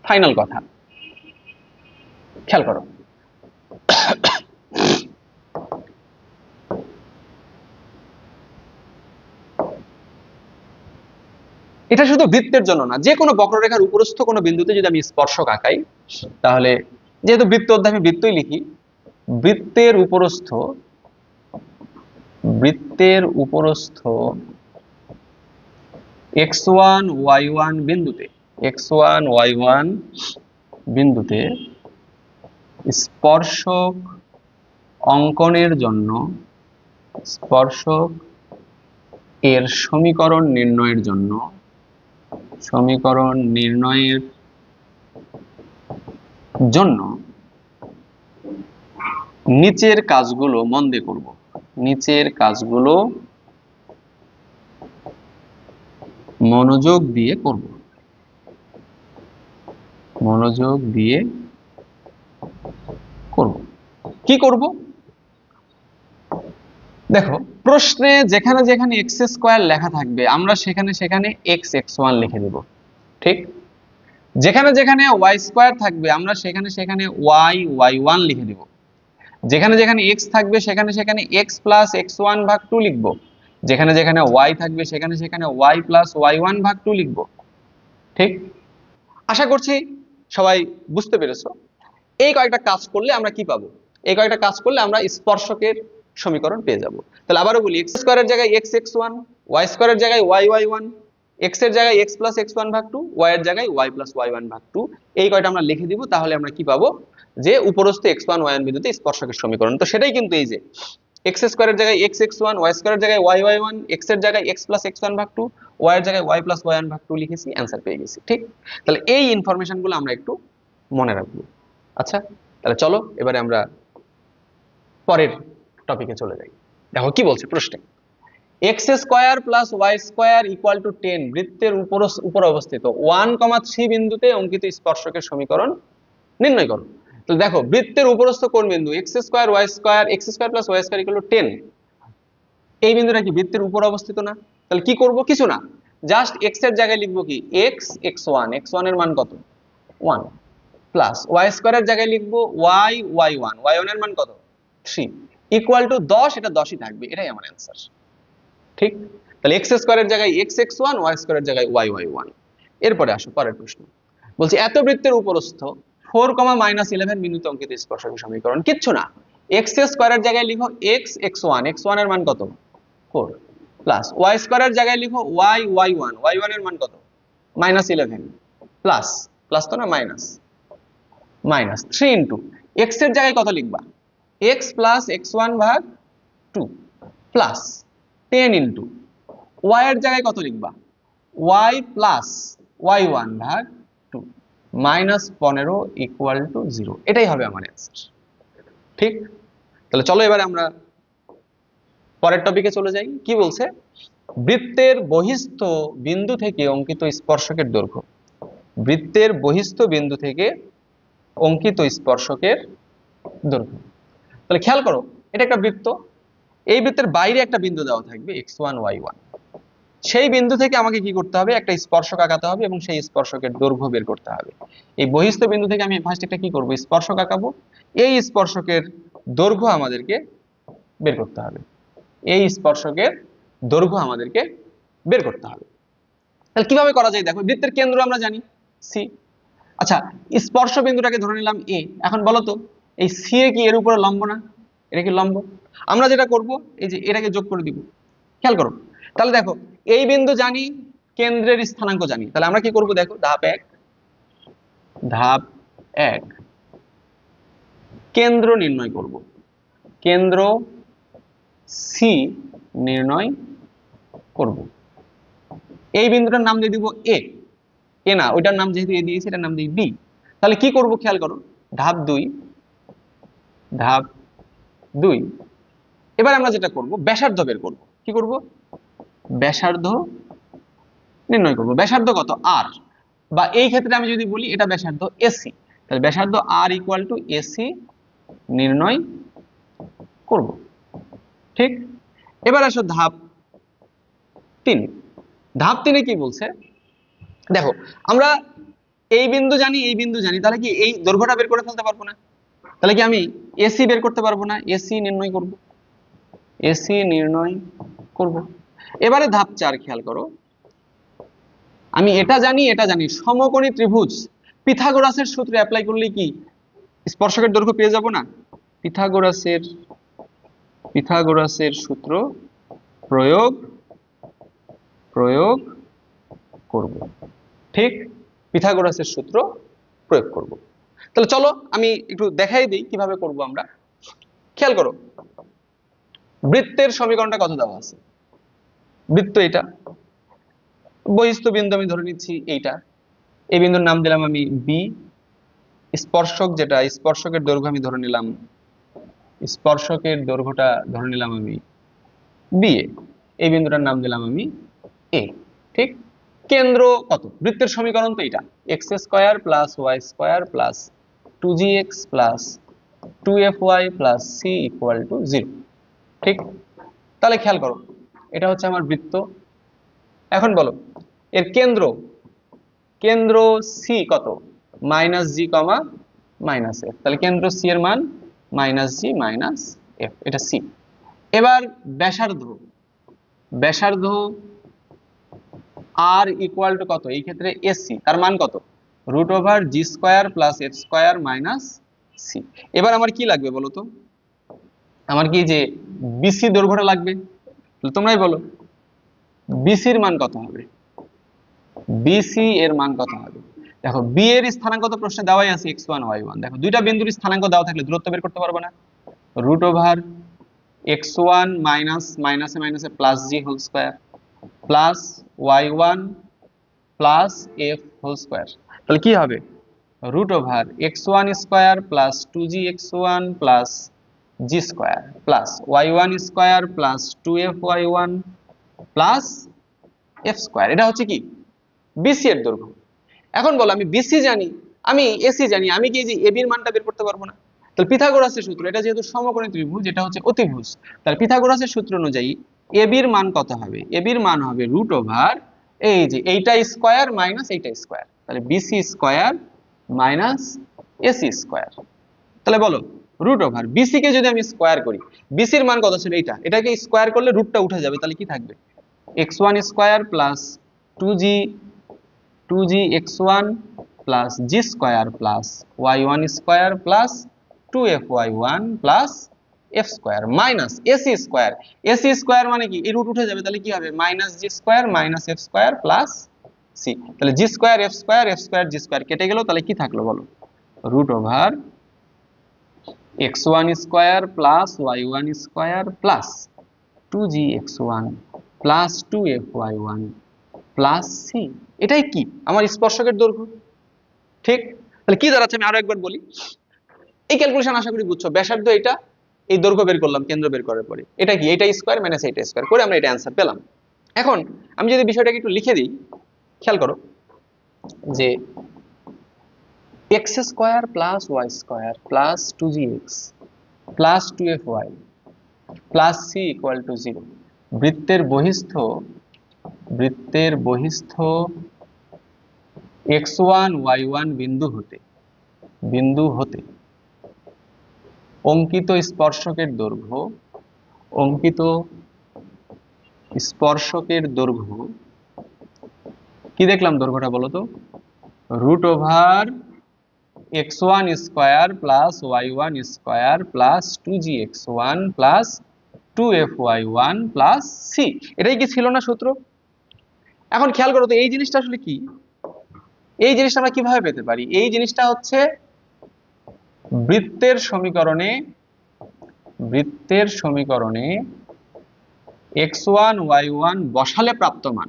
ফাইনাল কথা খেয়াল করো, এটা শুধু বৃত্তের জন্য না, যে কোনো বক্ররেখার উপরস্থ কোনো বিন্দুতে যদি আমি স্পর্শক আঁকাই, তাহলে যেহেতু বৃত্ত অধ্যায়ে আমি বৃত্তই লিখি, বৃত্তের উপরস্থ বৃত্তের উপরস্থ x1 y1 বিন্দুতে x1 y1 বিন্দুতে স্পর্শক অঙ্কনের জন্য স্পর্শক এর সমীকরণ নির্ণয়ের জন্য নিচের কাজগুলো মন দিয়ে করব। নিচের কাজগুলো মনোযোগ দিয়ে করব। মনোযোগ দিয়ে করব। কি করব? দেখো, প্রশ্নে যেখানে যেখানে এক্স স্কোয়ার লেখা থাকবে আমরা সেখানে সেখানে এক্স x1 লিখে দেব। ঠিক? যেখানে যেখানে ওয়াই স্কোয়ার থাকবে আমরা সেখানে সেখানে ওয়াই y1 লিখে দেব। যেখানে যেখানে x থাকবে সেখানে সেখানে x প্লাস x1 ভাগ 2 লিখব। যেখানে যেখানে y থাকবে সেখানে সেখানে y প্লাস y1 ভাগ 2 লিখব। ঠিক? আশা করছি সবাই বুঝতে পেরেছো। এই কয়েকটা কাজ করলে আমরা কি পাবো? এই কয়েকটা কাজ করলে আমরা স্পর্শকের সমীকরণ পেয়ে যাব। তাহলে আবারও বলি, এক্স স্কোয়ারের জায়গায় এক্স x1, ওয়াই স্কোয়ারের জায়গায় ওয়াই y1, এক্স এর জায়গায় এক্স প্লাস x1 ভাগ 2, ওয়াই এর জায়গায় ওয়াই প্লাস y1 ভাগ 2। এই কয়টা আমরা লিখে দিব, তাহলে আমরা কি পাবো? যে উপরস্থ x1 y1 বিন্দুতে স্পর্শকের সমীকরণ। তো সেটাই কিন্তু এই যে এক্স স্কোয়ারের জায়গায় এক্স x1, ওয়াই স্কোয়ারের জায়গায় ওয়াই y1, এক্স এর জায়গায় এক্স প্লাস x1 ভাগ 2, ওয়াই এর জায়গায় ওয়াই প্লাস y1 ভাগ 2 লিখেছি, অ্যান্সার পেয়ে গেছি। ঠিক? তাহলে এই ইনফরমেশনগুলো আমরা একটু মনে রাখবো। আচ্ছা, তাহলে চলো এবারে আমরা পরের টপিকে চলে যাই। দেখো কি বলছে প্রশ্নে, x square plus y square equal to 10 বৃত্তের উপর অবস্থিত 1,3 বিন্দুতে অঙ্কিত স্পর্শকের সমীকরণ নির্ণয় করো। তো দেখো, বৃত্তের উপরস্থ কোন বিন্দু? X square plus y square equal to 10। এই বিন্দুটা কি বৃত্তের উপর অবস্থিত না? তাহলে কি করব? কিছু না, জাস্ট এক্স এর জায়গায় লিখবো কি এক্স x1 এর মান কত? 1 প্লাস ওয়াই স্কোয়ারের জায়গায় লিখবো ওয়াই y1 এর মান কত? 3 ইকুয়াল টু 10। এটা 10ই থাকবে, এটাই আমার অ্যান্সার। ঠিক? তাহলে এক্স স্কোয়ারের জায়গায় x1, ওয়াই স্কোয়ারের জায়গায় y1। এরপরে আসো পরের প্রশ্ন। বলছি এত বৃত্তের উপরস্থ 4,-11 বিন্দুতে অঙ্কিত স্পর্শকের সমীকরণ। কিচ্ছু না, এক্স স্কোয়ারের জায়গায় লিখো x1 এর মান কত? 4 প্লাস ওয়াই স্কোয়ারের জায়গায় লিখো y1 এর মান কত? -11 প্লাস প্লাস তো না মাইনাস 3 ইন্টু এক্স এর জায়গায় কত লিখবা? x প্লাস x1 ভাগ 2 প্লাস 10 ইন্টু ওয়াই এর জায়গায় কত লিখবা? y প্লাস y1 ভাগ 2 -15 ইকুয়াল টু 0। এটাই হবে আমার অ্যান্সার। ঠিক? তাহলে চলো এবারে আমরা পরের টপিকে চলে যাই। কি বলছে? বৃত্তের বহিস্থ বিন্দু থেকে অঙ্কিত স্পর্শকের দৈর্ঘ্য। বৃত্তের বহিস্থ বিন্দু থেকে অঙ্কিত স্পর্শকের দৈর্ঘ্য। তাহলে খেয়াল করো, এটা একটা বৃত্ত, এই বৃত্তের বাইরে একটা বিন্দু দেওয়া থাকবে x1 y1। সেই বিন্দু থেকে আমাকে কি করতে হবে? একটা স্পর্শক আঁকাতে হবে এবং সেই স্পর্শকের দৈর্ঘ্য বের করতে হবে। এই বহিস্থ বিন্দু থেকে আমি ফার্স্ট একটা কি করব? স্পর্শক আঁকাবো। এই স্পর্শকের দৈর্ঘ্য আমাদেরকে বের করতে হবে। এই স্পর্শকের দৈর্ঘ্য আমাদেরকে বের করতে হবে। তাহলে কিভাবে করা যায়? দেখো, বৃত্তের কেন্দ্র আমরা জানি সি। আচ্ছা, স্পর্শ বিন্দুটাকে ধরে নিলাম এ। এখন বলো তো, এই সি এ কি এর উপরে লম্ব না? এটা কি লম্ব? আমরা যেটা করব, এই যে এটাকে যোগ করে দিব। খেয়াল করো, তাহলে দেখো এই বিন্দু জানি, কেন্দ্রের স্থানাঙ্ক জানি। তাহলে আমরা কি করব? দেখো, ধাপ 1 কেন্দ্র নির্ণয় করব। কেন্দ্র সি নির্ণয় করব। এই বিন্দুটার নাম দিয়ে দিব এ। এ না, ওইটার নাম যেহেতু এ দিয়েছি, এটার নাম দিই বি। তাহলে কি করব? খেয়াল করো, ধাপ 2। এবার আমরা যেটা করব, ব্যাসার্ধ বের করব। কি করব? ব্যাসার্ধ নির্ণয় করব। ব্যাসার্ধ কত? আর, বা এই ক্ষেত্রে আমি যদি বলি এটা ব্যাসার্ধ এসি, তাহলে ব্যাসার্ধ আর ইকুয়াল টু এসি নির্ণয় করব। ঠিক? এবার আসো ধাপ 3। ধাপ 3-এ কি বলছে? দেখো, আমরা এই বিন্দু জানি, এই বিন্দু জানি, তাহলে কি এই দৈর্ঘ্যটা বের করে ফেলতে পারবো না? তাহলে কি আমি এসি বের করতে পারবো না? এসি নির্ণয় করব। এসি নির্ণয় করব। এবারে ধাপ 4 খেয়াল করো, আমি এটা জানি সমকোণী ত্রিভুজ পিথাগোরাসের সূত্র অ্যাপ্লাই করলে কি স্পর্শকের দৈর্ঘ্য পেয়ে যাব না? পিথাগোরাসের পিথাগোরাসের সূত্র প্রয়োগ প্রয়োগ করব। ঠিক, পিথাগোরাসের সূত্র প্রয়োগ করব। তাহলে চলো আমি একটু দেখাই দিই কিভাবে করব আমরা। খেয়াল করো, বৃত্তের সমীকরণটা কত দেওয়া আছে? বৃত্ত এটা, বহিস্থ বিন্দু আমি ধরে নিচ্ছি এইটা, এই বিন্দুর নাম দিলাম আমি বি। স্পর্শক যেটা, স্পর্শকের দৈর্ঘ্য আমি ধরে নিলাম, স্পর্শকের দৈর্ঘ্যটা ধরে নিলাম আমি বি এ। এই বিন্দুটার নাম দিলাম আমি এ। ঠিক, কেন্দ্র কত? বৃত্তের সমীকরণ তো এটা, x square plus y square plus 2gx plus 2fy plus C equal to 0। ঠিক, তাহলে খেয়াল করো, এটা হচ্ছে আমার বৃত্ত। এখন বলো এর কেন্দ্র, কেন্দ্র সি কত? মাইনাস জি কমা মাইনাস এফ। তাহলে কেন্দ্র সি এর মান মাইনাস জি মাইনাস এফ, এটা সি। এবার ব্যাসার্ধ, ব্যাসার্ধ আর ইকুয়াল টু কত? এই ক্ষেত্রে এসি, তার মান কত? Root over G square plus F square minus C. এবার আমার কি লাগবে বলো তো? আমার কি যে বিসি দৈর্ঘ্যটা লাগবে, তোমরাই বলো বিসির মান কত হবে? বিসি এর মান কত হবে? দেখো বি এর স্থানাঙ্ক তো প্রশ্নে দেওয়াই আছে x1 y1। দেখো দুইটা বিন্দুর স্থানাঙ্ক দেওয়া থাকলে দূরত্ব বের করতে পারবো না? রুট ওভার x1 মাইনাস মাইনাসে মাইনাসে plus g whole square plus y1 plus f whole square. তাহলে কি হবে? Root over x1 square plus 2gx1 plus g square plus y1 square plus 2fy1 plus F square. এটা হচ্ছে কি BC এর দৈর্ঘ্য। এখন বলো আমি বিসি জানি, আমি এসি জানি, আমি কি এই যে এবি এর মানটা বের করতে পারবো না? তাহলে পিথাগোরাসের সূত্র, এটা যেহেতু সমকোণী ত্রিভুজ, এটা হচ্ছে অতিভুজ, তাহলে পিথাগোরাসের সূত্র অনুযায়ী এবি এর মান কত হবে? এবি এর মান হবে রুট ওভার এই যে এইটা স্কোয়ার মাইনাস এইটা স্কোয়ার, তাহলে BC square minus AC square. তাহলে বলো রুট ওভার বিসি কে যদি আমি স্কোয়ার করি, বিসির মান কত ছিল? এইটা, এটাকে স্কোয়ার করলে রুটটা উঠে যাবে, তাহলে কি থাকবে? x1 square plus 2gx1 plus g square plus y1 square plus 2fy1 plus F square minus AC square. AC square মানে কি? এই রুট উঠে যাবে, তাহলে কি হবে? Minus g square minus f square plus c. তাহলে জি স্কোয়ার এফ স্কোয়ার জি square কেটে গেল, তাহলে কি থাকলো বলো? Root over x1 square plus y1 square plus 2gx1 plus 2fy1 plus c. এটাই কি আমার স্পর্শকের দৈর্ঘ্য। ঠিক, তাহলে কি দাঁড়াচ্ছে আমি আরো একবার বলি, এই ক্যালকুলেশন আশা করি বুঝছো। ব্যাসার্ধ এটা, এই দৈর্ঘ্য বের করলাম কেন্দ্র বের করার পরে, এটা কি? এটা স্কোয়ার মাইনাস এইটা স্কোয়ার করে আমরা এটা অ্যান্সার পেলাম। এখন আমি যদি বিষয়টাকে একটু লিখে দিই, খেয়াল করো যে x square plus y square plus 2gx plus 2fy plus C equal to 0 বৃত্তের বহিস্থ, বৃত্তের বহিস্থ x1 y1 বিন্দু হতে অঙ্কিত স্পর্শকের দৈর্ঘ্য, অঙ্কিত স্পর্শকের দৈর্ঘ্য কি দেখলাম? দৈর্ঘ্যটা বলো তো? Root over x1 square plus y1 square plus 2gx1 plus 2fy1 plus c. এটাই কি ছিল না সূত্র? এখন খেয়াল করো তো এই জিনিসটা আসলে কি, এই জিনিসটা আমরা কিভাবে পেতে পারি? এই জিনিসটা হচ্ছে বৃত্তের সমীকরণে, বৃত্তের সমীকরণে x1 y1 বসালে প্রাপ্ত মান,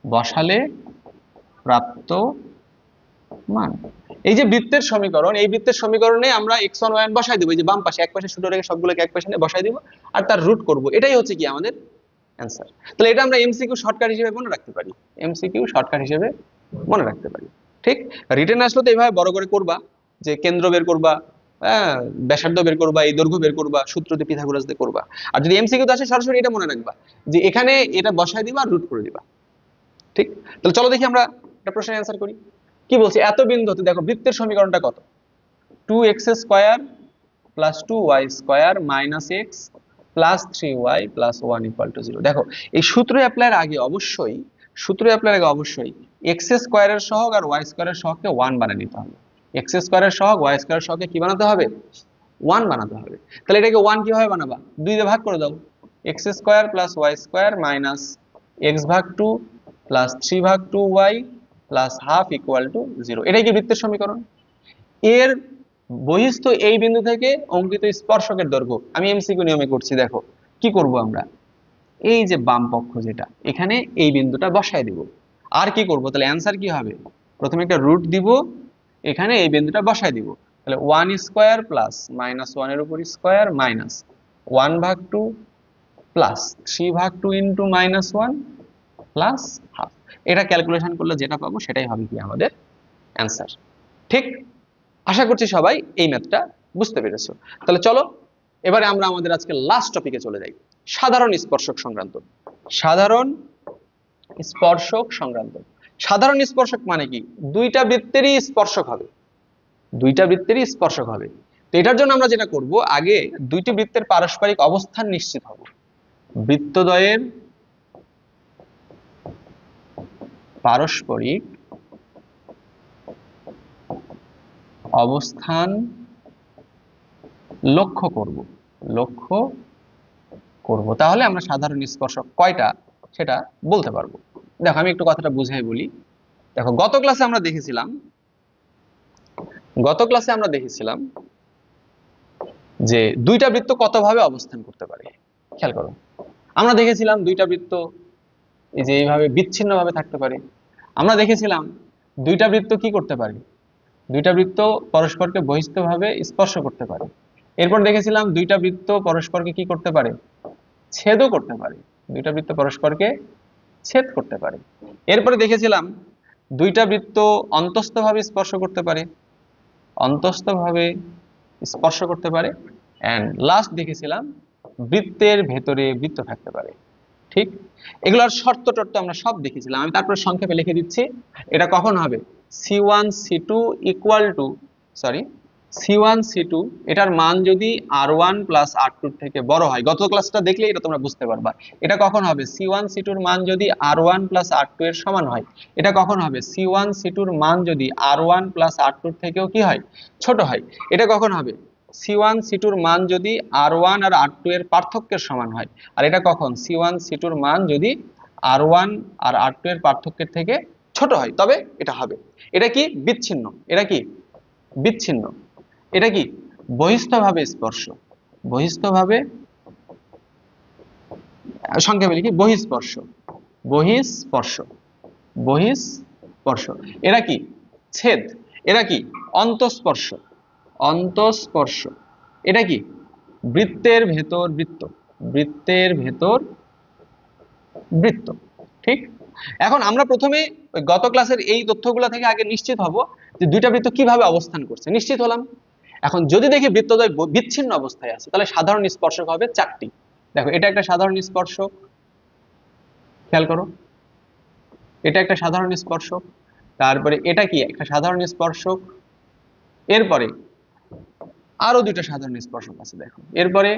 বসালে প্রাপ্ত মান। এই যে বৃত্তের সমীকরণ, এই বৃত্তের সমীকরণে আমরা x1 y1 বসাই দেব, এই যে বাম পাশে এক পাশে শুধু রেখে সবগুলোকে এক পাশে নিয়ে বসাই দিব আর তার রুট করব, এটাই হচ্ছে কি আমাদের অ্যান্সার। তাহলে এটা আমরা এমসিকিউ শর্টকাট হিসেবে মনে রাখতে পারি, এমসিকিউ শর্টকাট হিসেবে মনে রাখতে পারি। ঠিক, রিটেন আসলে তো এইভাবে বড় করে করবা, যে কেন্দ্র বের করবা, হ্যাঁ ব্যাসার্ধ বের করবা, এই দৈর্ঘ্য বের করবা, সূত্র দিয়ে পিথাগোরাস দিয়ে করবা। আর যদি এমসিকিউ তে আসে সরাসরি এটা মনে রাখবা যে এখানে এটা বসাই দিবা আর রুট করে দিবা। ঠিক, তাহলে চলো দেখি আমরা একটা প্রশ্নের অ্যান্সার করি। কি বলছি? এত বিন্দুতে দেখো বৃত্তের সমীকরণটা কত? 2x square plus 2y square minus x plus 3y plus 1 equal to 0। দেখো এই সূত্র অ্যাপ্লাইয়ের আগে অবশ্যই, সূত্র অ্যাপ্লাইয়ের আগে অবশ্যই x স্কয়ারের সহগ আর y স্কয়ারের সহগকে 1 বানিয়ে নিতে হবে। x স্কয়ারের সহগ y স্কয়ারের সহগকে কি বানাতে হবে? 1 বানাতে হবে। তাহলে এটাকে 1 কিভাবে বানাবা, 2 দিয়ে ভাগ করে দাও, x square plus y square minus x ভাগ 2 প্লাস 3 ভাগ 2y plus half equal to 0। এটাই কি বৃত্তের সমীকরণ। এর বহিস্থ এই বিন্দু থেকে অঙ্কিত স্পর্শকের দৈর্ঘ্য, আমি এমসিকিউ নিয়মে করছি, দেখো কি করব আমরা, এই যে বাম পক্ষ যেটা এখানে এই বিন্দুটা বসায় দিব। আর কি করব, তাহলে অ্যান্সার কি হবে, প্রথমে একটা রুট দিব, এখানে এই বিন্দুটা বসায় দিব। তাহলে 1 স্কয়ার প্লাস মাইনাস 1 এর উপর স্কয়ার মাইনাস 1 ভাগ 2 প্লাস 3 ভাগ 2 ইন্টু মাইনাস 1 প্লাস হাফ। এটা ক্যালকুলেশন করলে যেটা পাবো সেটাই হবে কি আমাদের অ্যান্সার। ঠিক, আশা করছি সবাই এই ম্যাথটা বুঝতে পেরেছো। তাহলে চলো এবারে আমরা আমাদের আজকে লাস্ট টপিকে চলে যাই, সাধারণ স্পর্শক সংক্রান্ত। সাধারণ স্পর্শক সংক্রান্ত। সাধারণ স্পর্শক মানে কি, দুইটা বৃত্তেরই স্পর্শক হবে, দুইটা বৃত্তেরই স্পর্শক হবে। তো এটার জন্য আমরা যেটা করব, আগে দুইটি বৃত্তের পারস্পরিক অবস্থান নিশ্চিত হব। বৃত্তদ্বয়ের পারস্পরিক অবস্থান লক্ষ্য করব, তাহলে আমরা সাধারণ স্পর্শক কয়টা সেটা বলতে পারবো। দেখো আমি একটু কথাটা বুঝাই বলি। দেখো গত ক্লাসে আমরা দেখেছিলাম যে দুইটা বৃত্ত কতভাবে অবস্থান করতে পারে। খেয়াল করো, আমরা দেখেছিলাম দুইটা বৃত্ত এই যে এইভাবে বিচ্ছিন্নভাবে থাকতে পারে। আমরা দেখেছিলাম দুইটা বৃত্ত কি করতে পারে, দুইটা বৃত্ত পরস্পরকে বহিস্থভাবে স্পর্শ করতে পারে। এরপর দেখেছিলাম দুইটা বৃত্ত পরস্পরকে কি করতে পারে, ছেদও করতে পারে, দুইটা বৃত্ত পরস্পরকে ছেদ করতে পারে। এরপরে দেখেছিলাম দুইটা বৃত্ত অন্তস্থভাবে স্পর্শ করতে পারে, এন্ড লাস্ট দেখেছিলাম বৃত্তের ভেতরে বৃত্ত থাকতে পারে। ঠিক, এগুলোর শর্ত টর্ত আমরা সব দেখেছিলাম। আমি তারপরে সংক্ষেপে লিখে দিচ্ছি। এটা কখন হবে, C1 C2 equal to C1 C2 এটার মান যদি R1 প্লাস R2 থেকে বড় হয়, গত ক্লাসটা দেখলে এটা তোমরা বুঝতে পারবা। এটা কখন হবে, C1 C2 এর মান যদি R1 প্লাস R2 এর সমান হয়। এটা কখন হবে, C1 C2 এর মান যদি R1 প্লাস R2 থেকেও কি হয়, ছোট হয়। এটা কখন হবে, C1 C2 এর মান যদি R1 আর R2 এর পার্থক্যের সমান হয়। আর এটা কখন, C1 C2 এর মান যদি R1 আর R2 এর পার্থক্যের থেকে ছোট হয়, তবে এটা হবে। এটা কি বিচ্ছিন্ন, এটা কি বিচ্ছিন্ন, এটা কি বহিস্থভাবে স্পর্শ, সংক্ষেপে লিখি বহিঃস্পর্শ। এরা কি ছেদ, এরা কি অন্তঃস্পর্শ, এটা কি বৃত্তের ভেতর বৃত্ত। ঠিক, এখন আমরা প্রথমে ওই গত ক্লাসের এই তথ্যগুলো থেকে আগে নিশ্চিত হব যে দুইটা বৃত্ত কিভাবে অবস্থান করছে, নিশ্চিত হলাম। এখন যদি দেখি বৃত্তদ্বয় বিচ্ছিন্ন অবস্থায় আছে, তাহলে সাধারণ স্পর্শক হবে 4টি। দেখো এটা একটা সাধারণ স্পর্শক, খেয়াল করো, এটা একটা সাধারণ স্পর্শক, তারপরে এটা কি একটা সাধারণ স্পর্শক, এরপরে আরো দুইটা সাধারণ স্পর্শক আছে। দেখো এরপরে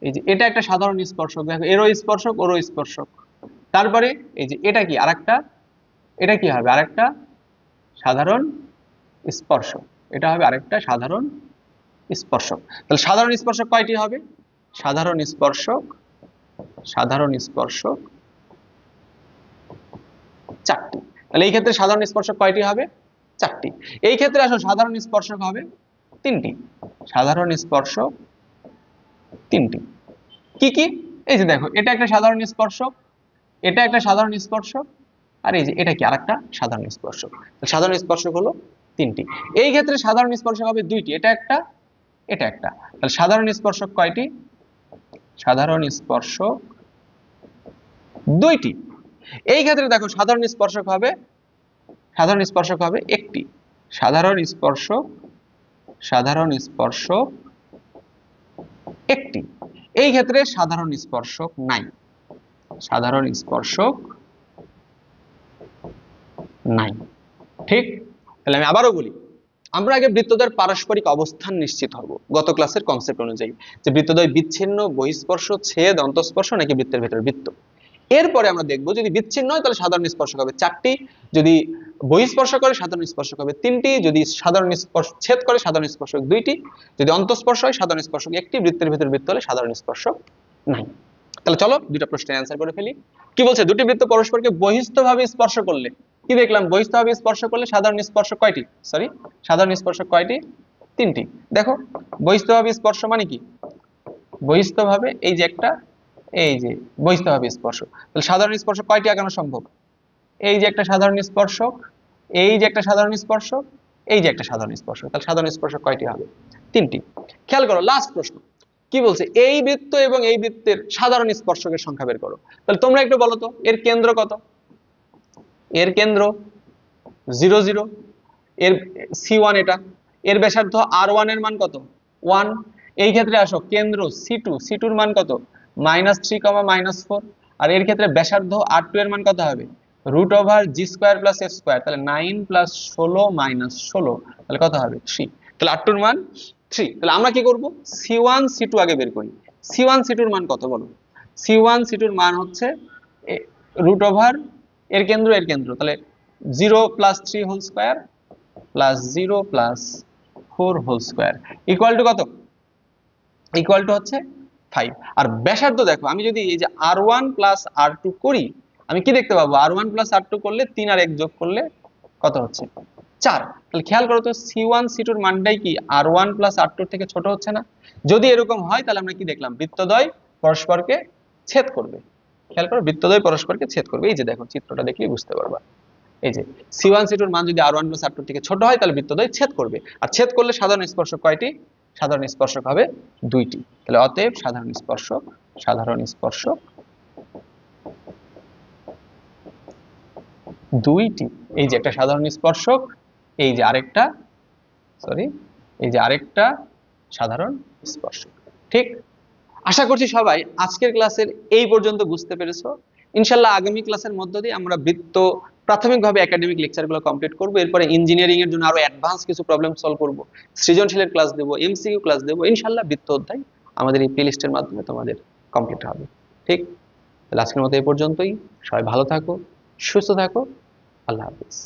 এই যে এটা একটা সাধারণ স্পর্শক, দেখো এরও স্পর্শক ওরও স্পর্শক। তারপরে এই যে এটা কি আরেকটা, এটা কি হবে আরেকটা সাধারণ স্পর্শক, এটা হবে আরেকটা সাধারণ স্পর্শক। তাহলে সাধারণ স্পর্শক কয়টি হবে, সাধারণ স্পর্শক 4টি। তাহলে এই ক্ষেত্রে সাধারণ স্পর্শক কয়টি হবে, 4টি। এই ক্ষেত্রে আসলে সাধারণ স্পর্শক হবে 3টি, সাধারণ স্পর্শক 3টি। কি কি, এই যে দেখো এটা একটা সাধারণ স্পর্শক, এটা একটা সাধারণ স্পর্শক, আর এই যে এটা কি আরেকটা সাধারণ স্পর্শক। সাধারণ স্পর্শক হলো 3টি। এই ক্ষেত্রে সাধারণ স্পর্শক হবে 2টি, এটা একটা এটা একটা। তাহলে সাধারণ স্পর্শক কয়টি, সাধারণ স্পর্শক 2টি। এই ক্ষেত্রে দেখো সাধারণ স্পর্শক হবে 1টি, সাধারণ স্পর্শক 1টি। এই ক্ষেত্রে সাধারণ স্পর্শক নাই, ঠিক। তাহলে আমি আবারও বলি, আমরা আগে বৃত্তদ্বয়ের পারস্পরিক অবস্থান নিশ্চিত হব গত ক্লাসের কনসেপ্ট অনুযায়ী, যে বৃত্তদ্বয় বিচ্ছিন্ন, বহিঃস্পর্শ, ছেদ, অন্তঃস্পর্শ নাকি বৃত্তের ভেতর বৃত্ত। এরপরে আমরা দেখব যদি বিচ্ছিন্ন হয় তাহলে সাধারণ স্পর্শক হবে 4টি, যদি বহিঃস্পর্শ করে সাধারণ স্পর্শক হবে 3টি, যদি সাধারণ স্পর্শ ছেদ করে সাধারণ স্পর্শক 2টি, যদি অন্তঃস্পর্শ হয় সাধারণ স্পর্শক 1টি, বৃত্তের ভিতর বৃত্ত হলে সাধারণ স্পর্শক নাই। তাহলে চলো দুটো প্রশ্নের অ্যান্সার করে ফেলি। কি বলছে, দুটি বৃত্ত পরস্পরকে বহিস্থভাবে স্পর্শ করলে, কি দেখলাম, বহিস্থভাবে স্পর্শ করলে সাধারণ স্পর্শক কয়টি, সাধারণ স্পর্শক কয়টি, 3টি। দেখো বহিস্থভাবে স্পর্শ মানে কি, বহিস্থভাবে এই যে একটা, এই যে বহিস্থভাবে স্পর্শ, তাহলে সাধারণ স্পর্শক কয়টি আঁকানো সম্ভব, এই যে একটা সাধারণ স্পর্শক, এই যে একটা সাধারণ স্পর্শক, এই যে একটা সাধারণ স্পর্শক, তাহলে সাধারণ স্পর্শক কয়টি হবে, 3টি। খেয়াল করো লাস্ট প্রশ্ন কি বলছে, এই বৃত্ত এবং এই বৃত্তের সাধারণ স্পর্শকের সংখ্যা বের করো। তাহলে তোমরা একটু বলো তো এর কেন্দ্র কত, এর কেন্দ্র 0 0, এর C1 এটা, এর ব্যাসার্ধ R1 এর মান কত 1, এই ক্ষেত্রে আসো কেন্দ্র C2, C2 এর মান কত -3, -4, আর এর ক্ষেত্রে ব্যাসার্ধ R2 এর মান কত হবে √g² + f², তাহলে 9 + 16 - 16, তাহলে কত হবে 3, তাহলে R2 এর মান 3। তাহলে আমরা কি করব, C1 C2 আগে বের করি। C1 C2 এর মান কত বলো, C1 C2 এর মান হচ্ছে √ এর কেন্দ্র, তাহলে 0 + 3 whole square plus 0 + 4 whole square equal to কত, ইকুয়াল টু হচ্ছে 5। আর ব্যাসার্ধ দেখো, আমি যদি এই যে R1 + R2 করি, আমি কি দেখতে পাবো, R1 + R2 করলে 3 আর 1 যোগ করলে কত হচ্ছে 4। তাহলে খেয়াল করো তো C1 C2 এর মানটাই কি R1 + R2 থেকে ছোট হচ্ছে না? যদি এরকম হয় তাহলে আমরা কি দেখলাম, বৃত্তদ্বয় পরস্পরকে ছেদ করবে। খেয়াল করো বৃত্তদ্বয় পরস্পরকে ছেদ করবে, এই যে দেখো চিত্রটা দেখলেই বুঝতে পারবা। এই যে C1 C2 এর মান যদি R1 + R2 থেকে ছোট হয় তাহলে বৃত্তদ্বয় ছেদ করবে, আর ছেদ করলে সাধারণ স্পর্শক কয়টি, সাধারণ স্পর্শক হবে 2টি। তাহলে অতএব সাধারণ স্পর্শক 2টি। এই যে একটা সাধারণ স্পর্শক, এই যে আরেকটা, এই যে আরেকটা সাধারণ স্পর্শক। ঠিক, আশা করছি সবাই আজকের ক্লাসের এই পর্যন্ত বুঝতে পেরেছো। ইনশাআল্লাহ আগামী ক্লাসের মধ্য দিয়ে আমরা বৃত্ত প্রাথমিকভাবে একাডেমিক লেকচারগুলো কমপ্লিট করব, এরপরে ইঞ্জিনিয়ারিং এর জন্য আরো অ্যাডভান্স কিছু প্রবলেম সলভ করব, সৃজনশীলের ক্লাস দেব, এমসিকিউ ক্লাস দেব। ইনশাআল্লাহ বৃত্ত অধ্যায় আমাদের এই প্লেলিস্টের মাধ্যমে তোমাদের কমপ্লিট হবে। ঠিক, তাহলে আজকের মতো এই পর্যন্তই। সবাই ভালো থাকো, সুস্থ থাকো, আল্লাহ হাফেজ।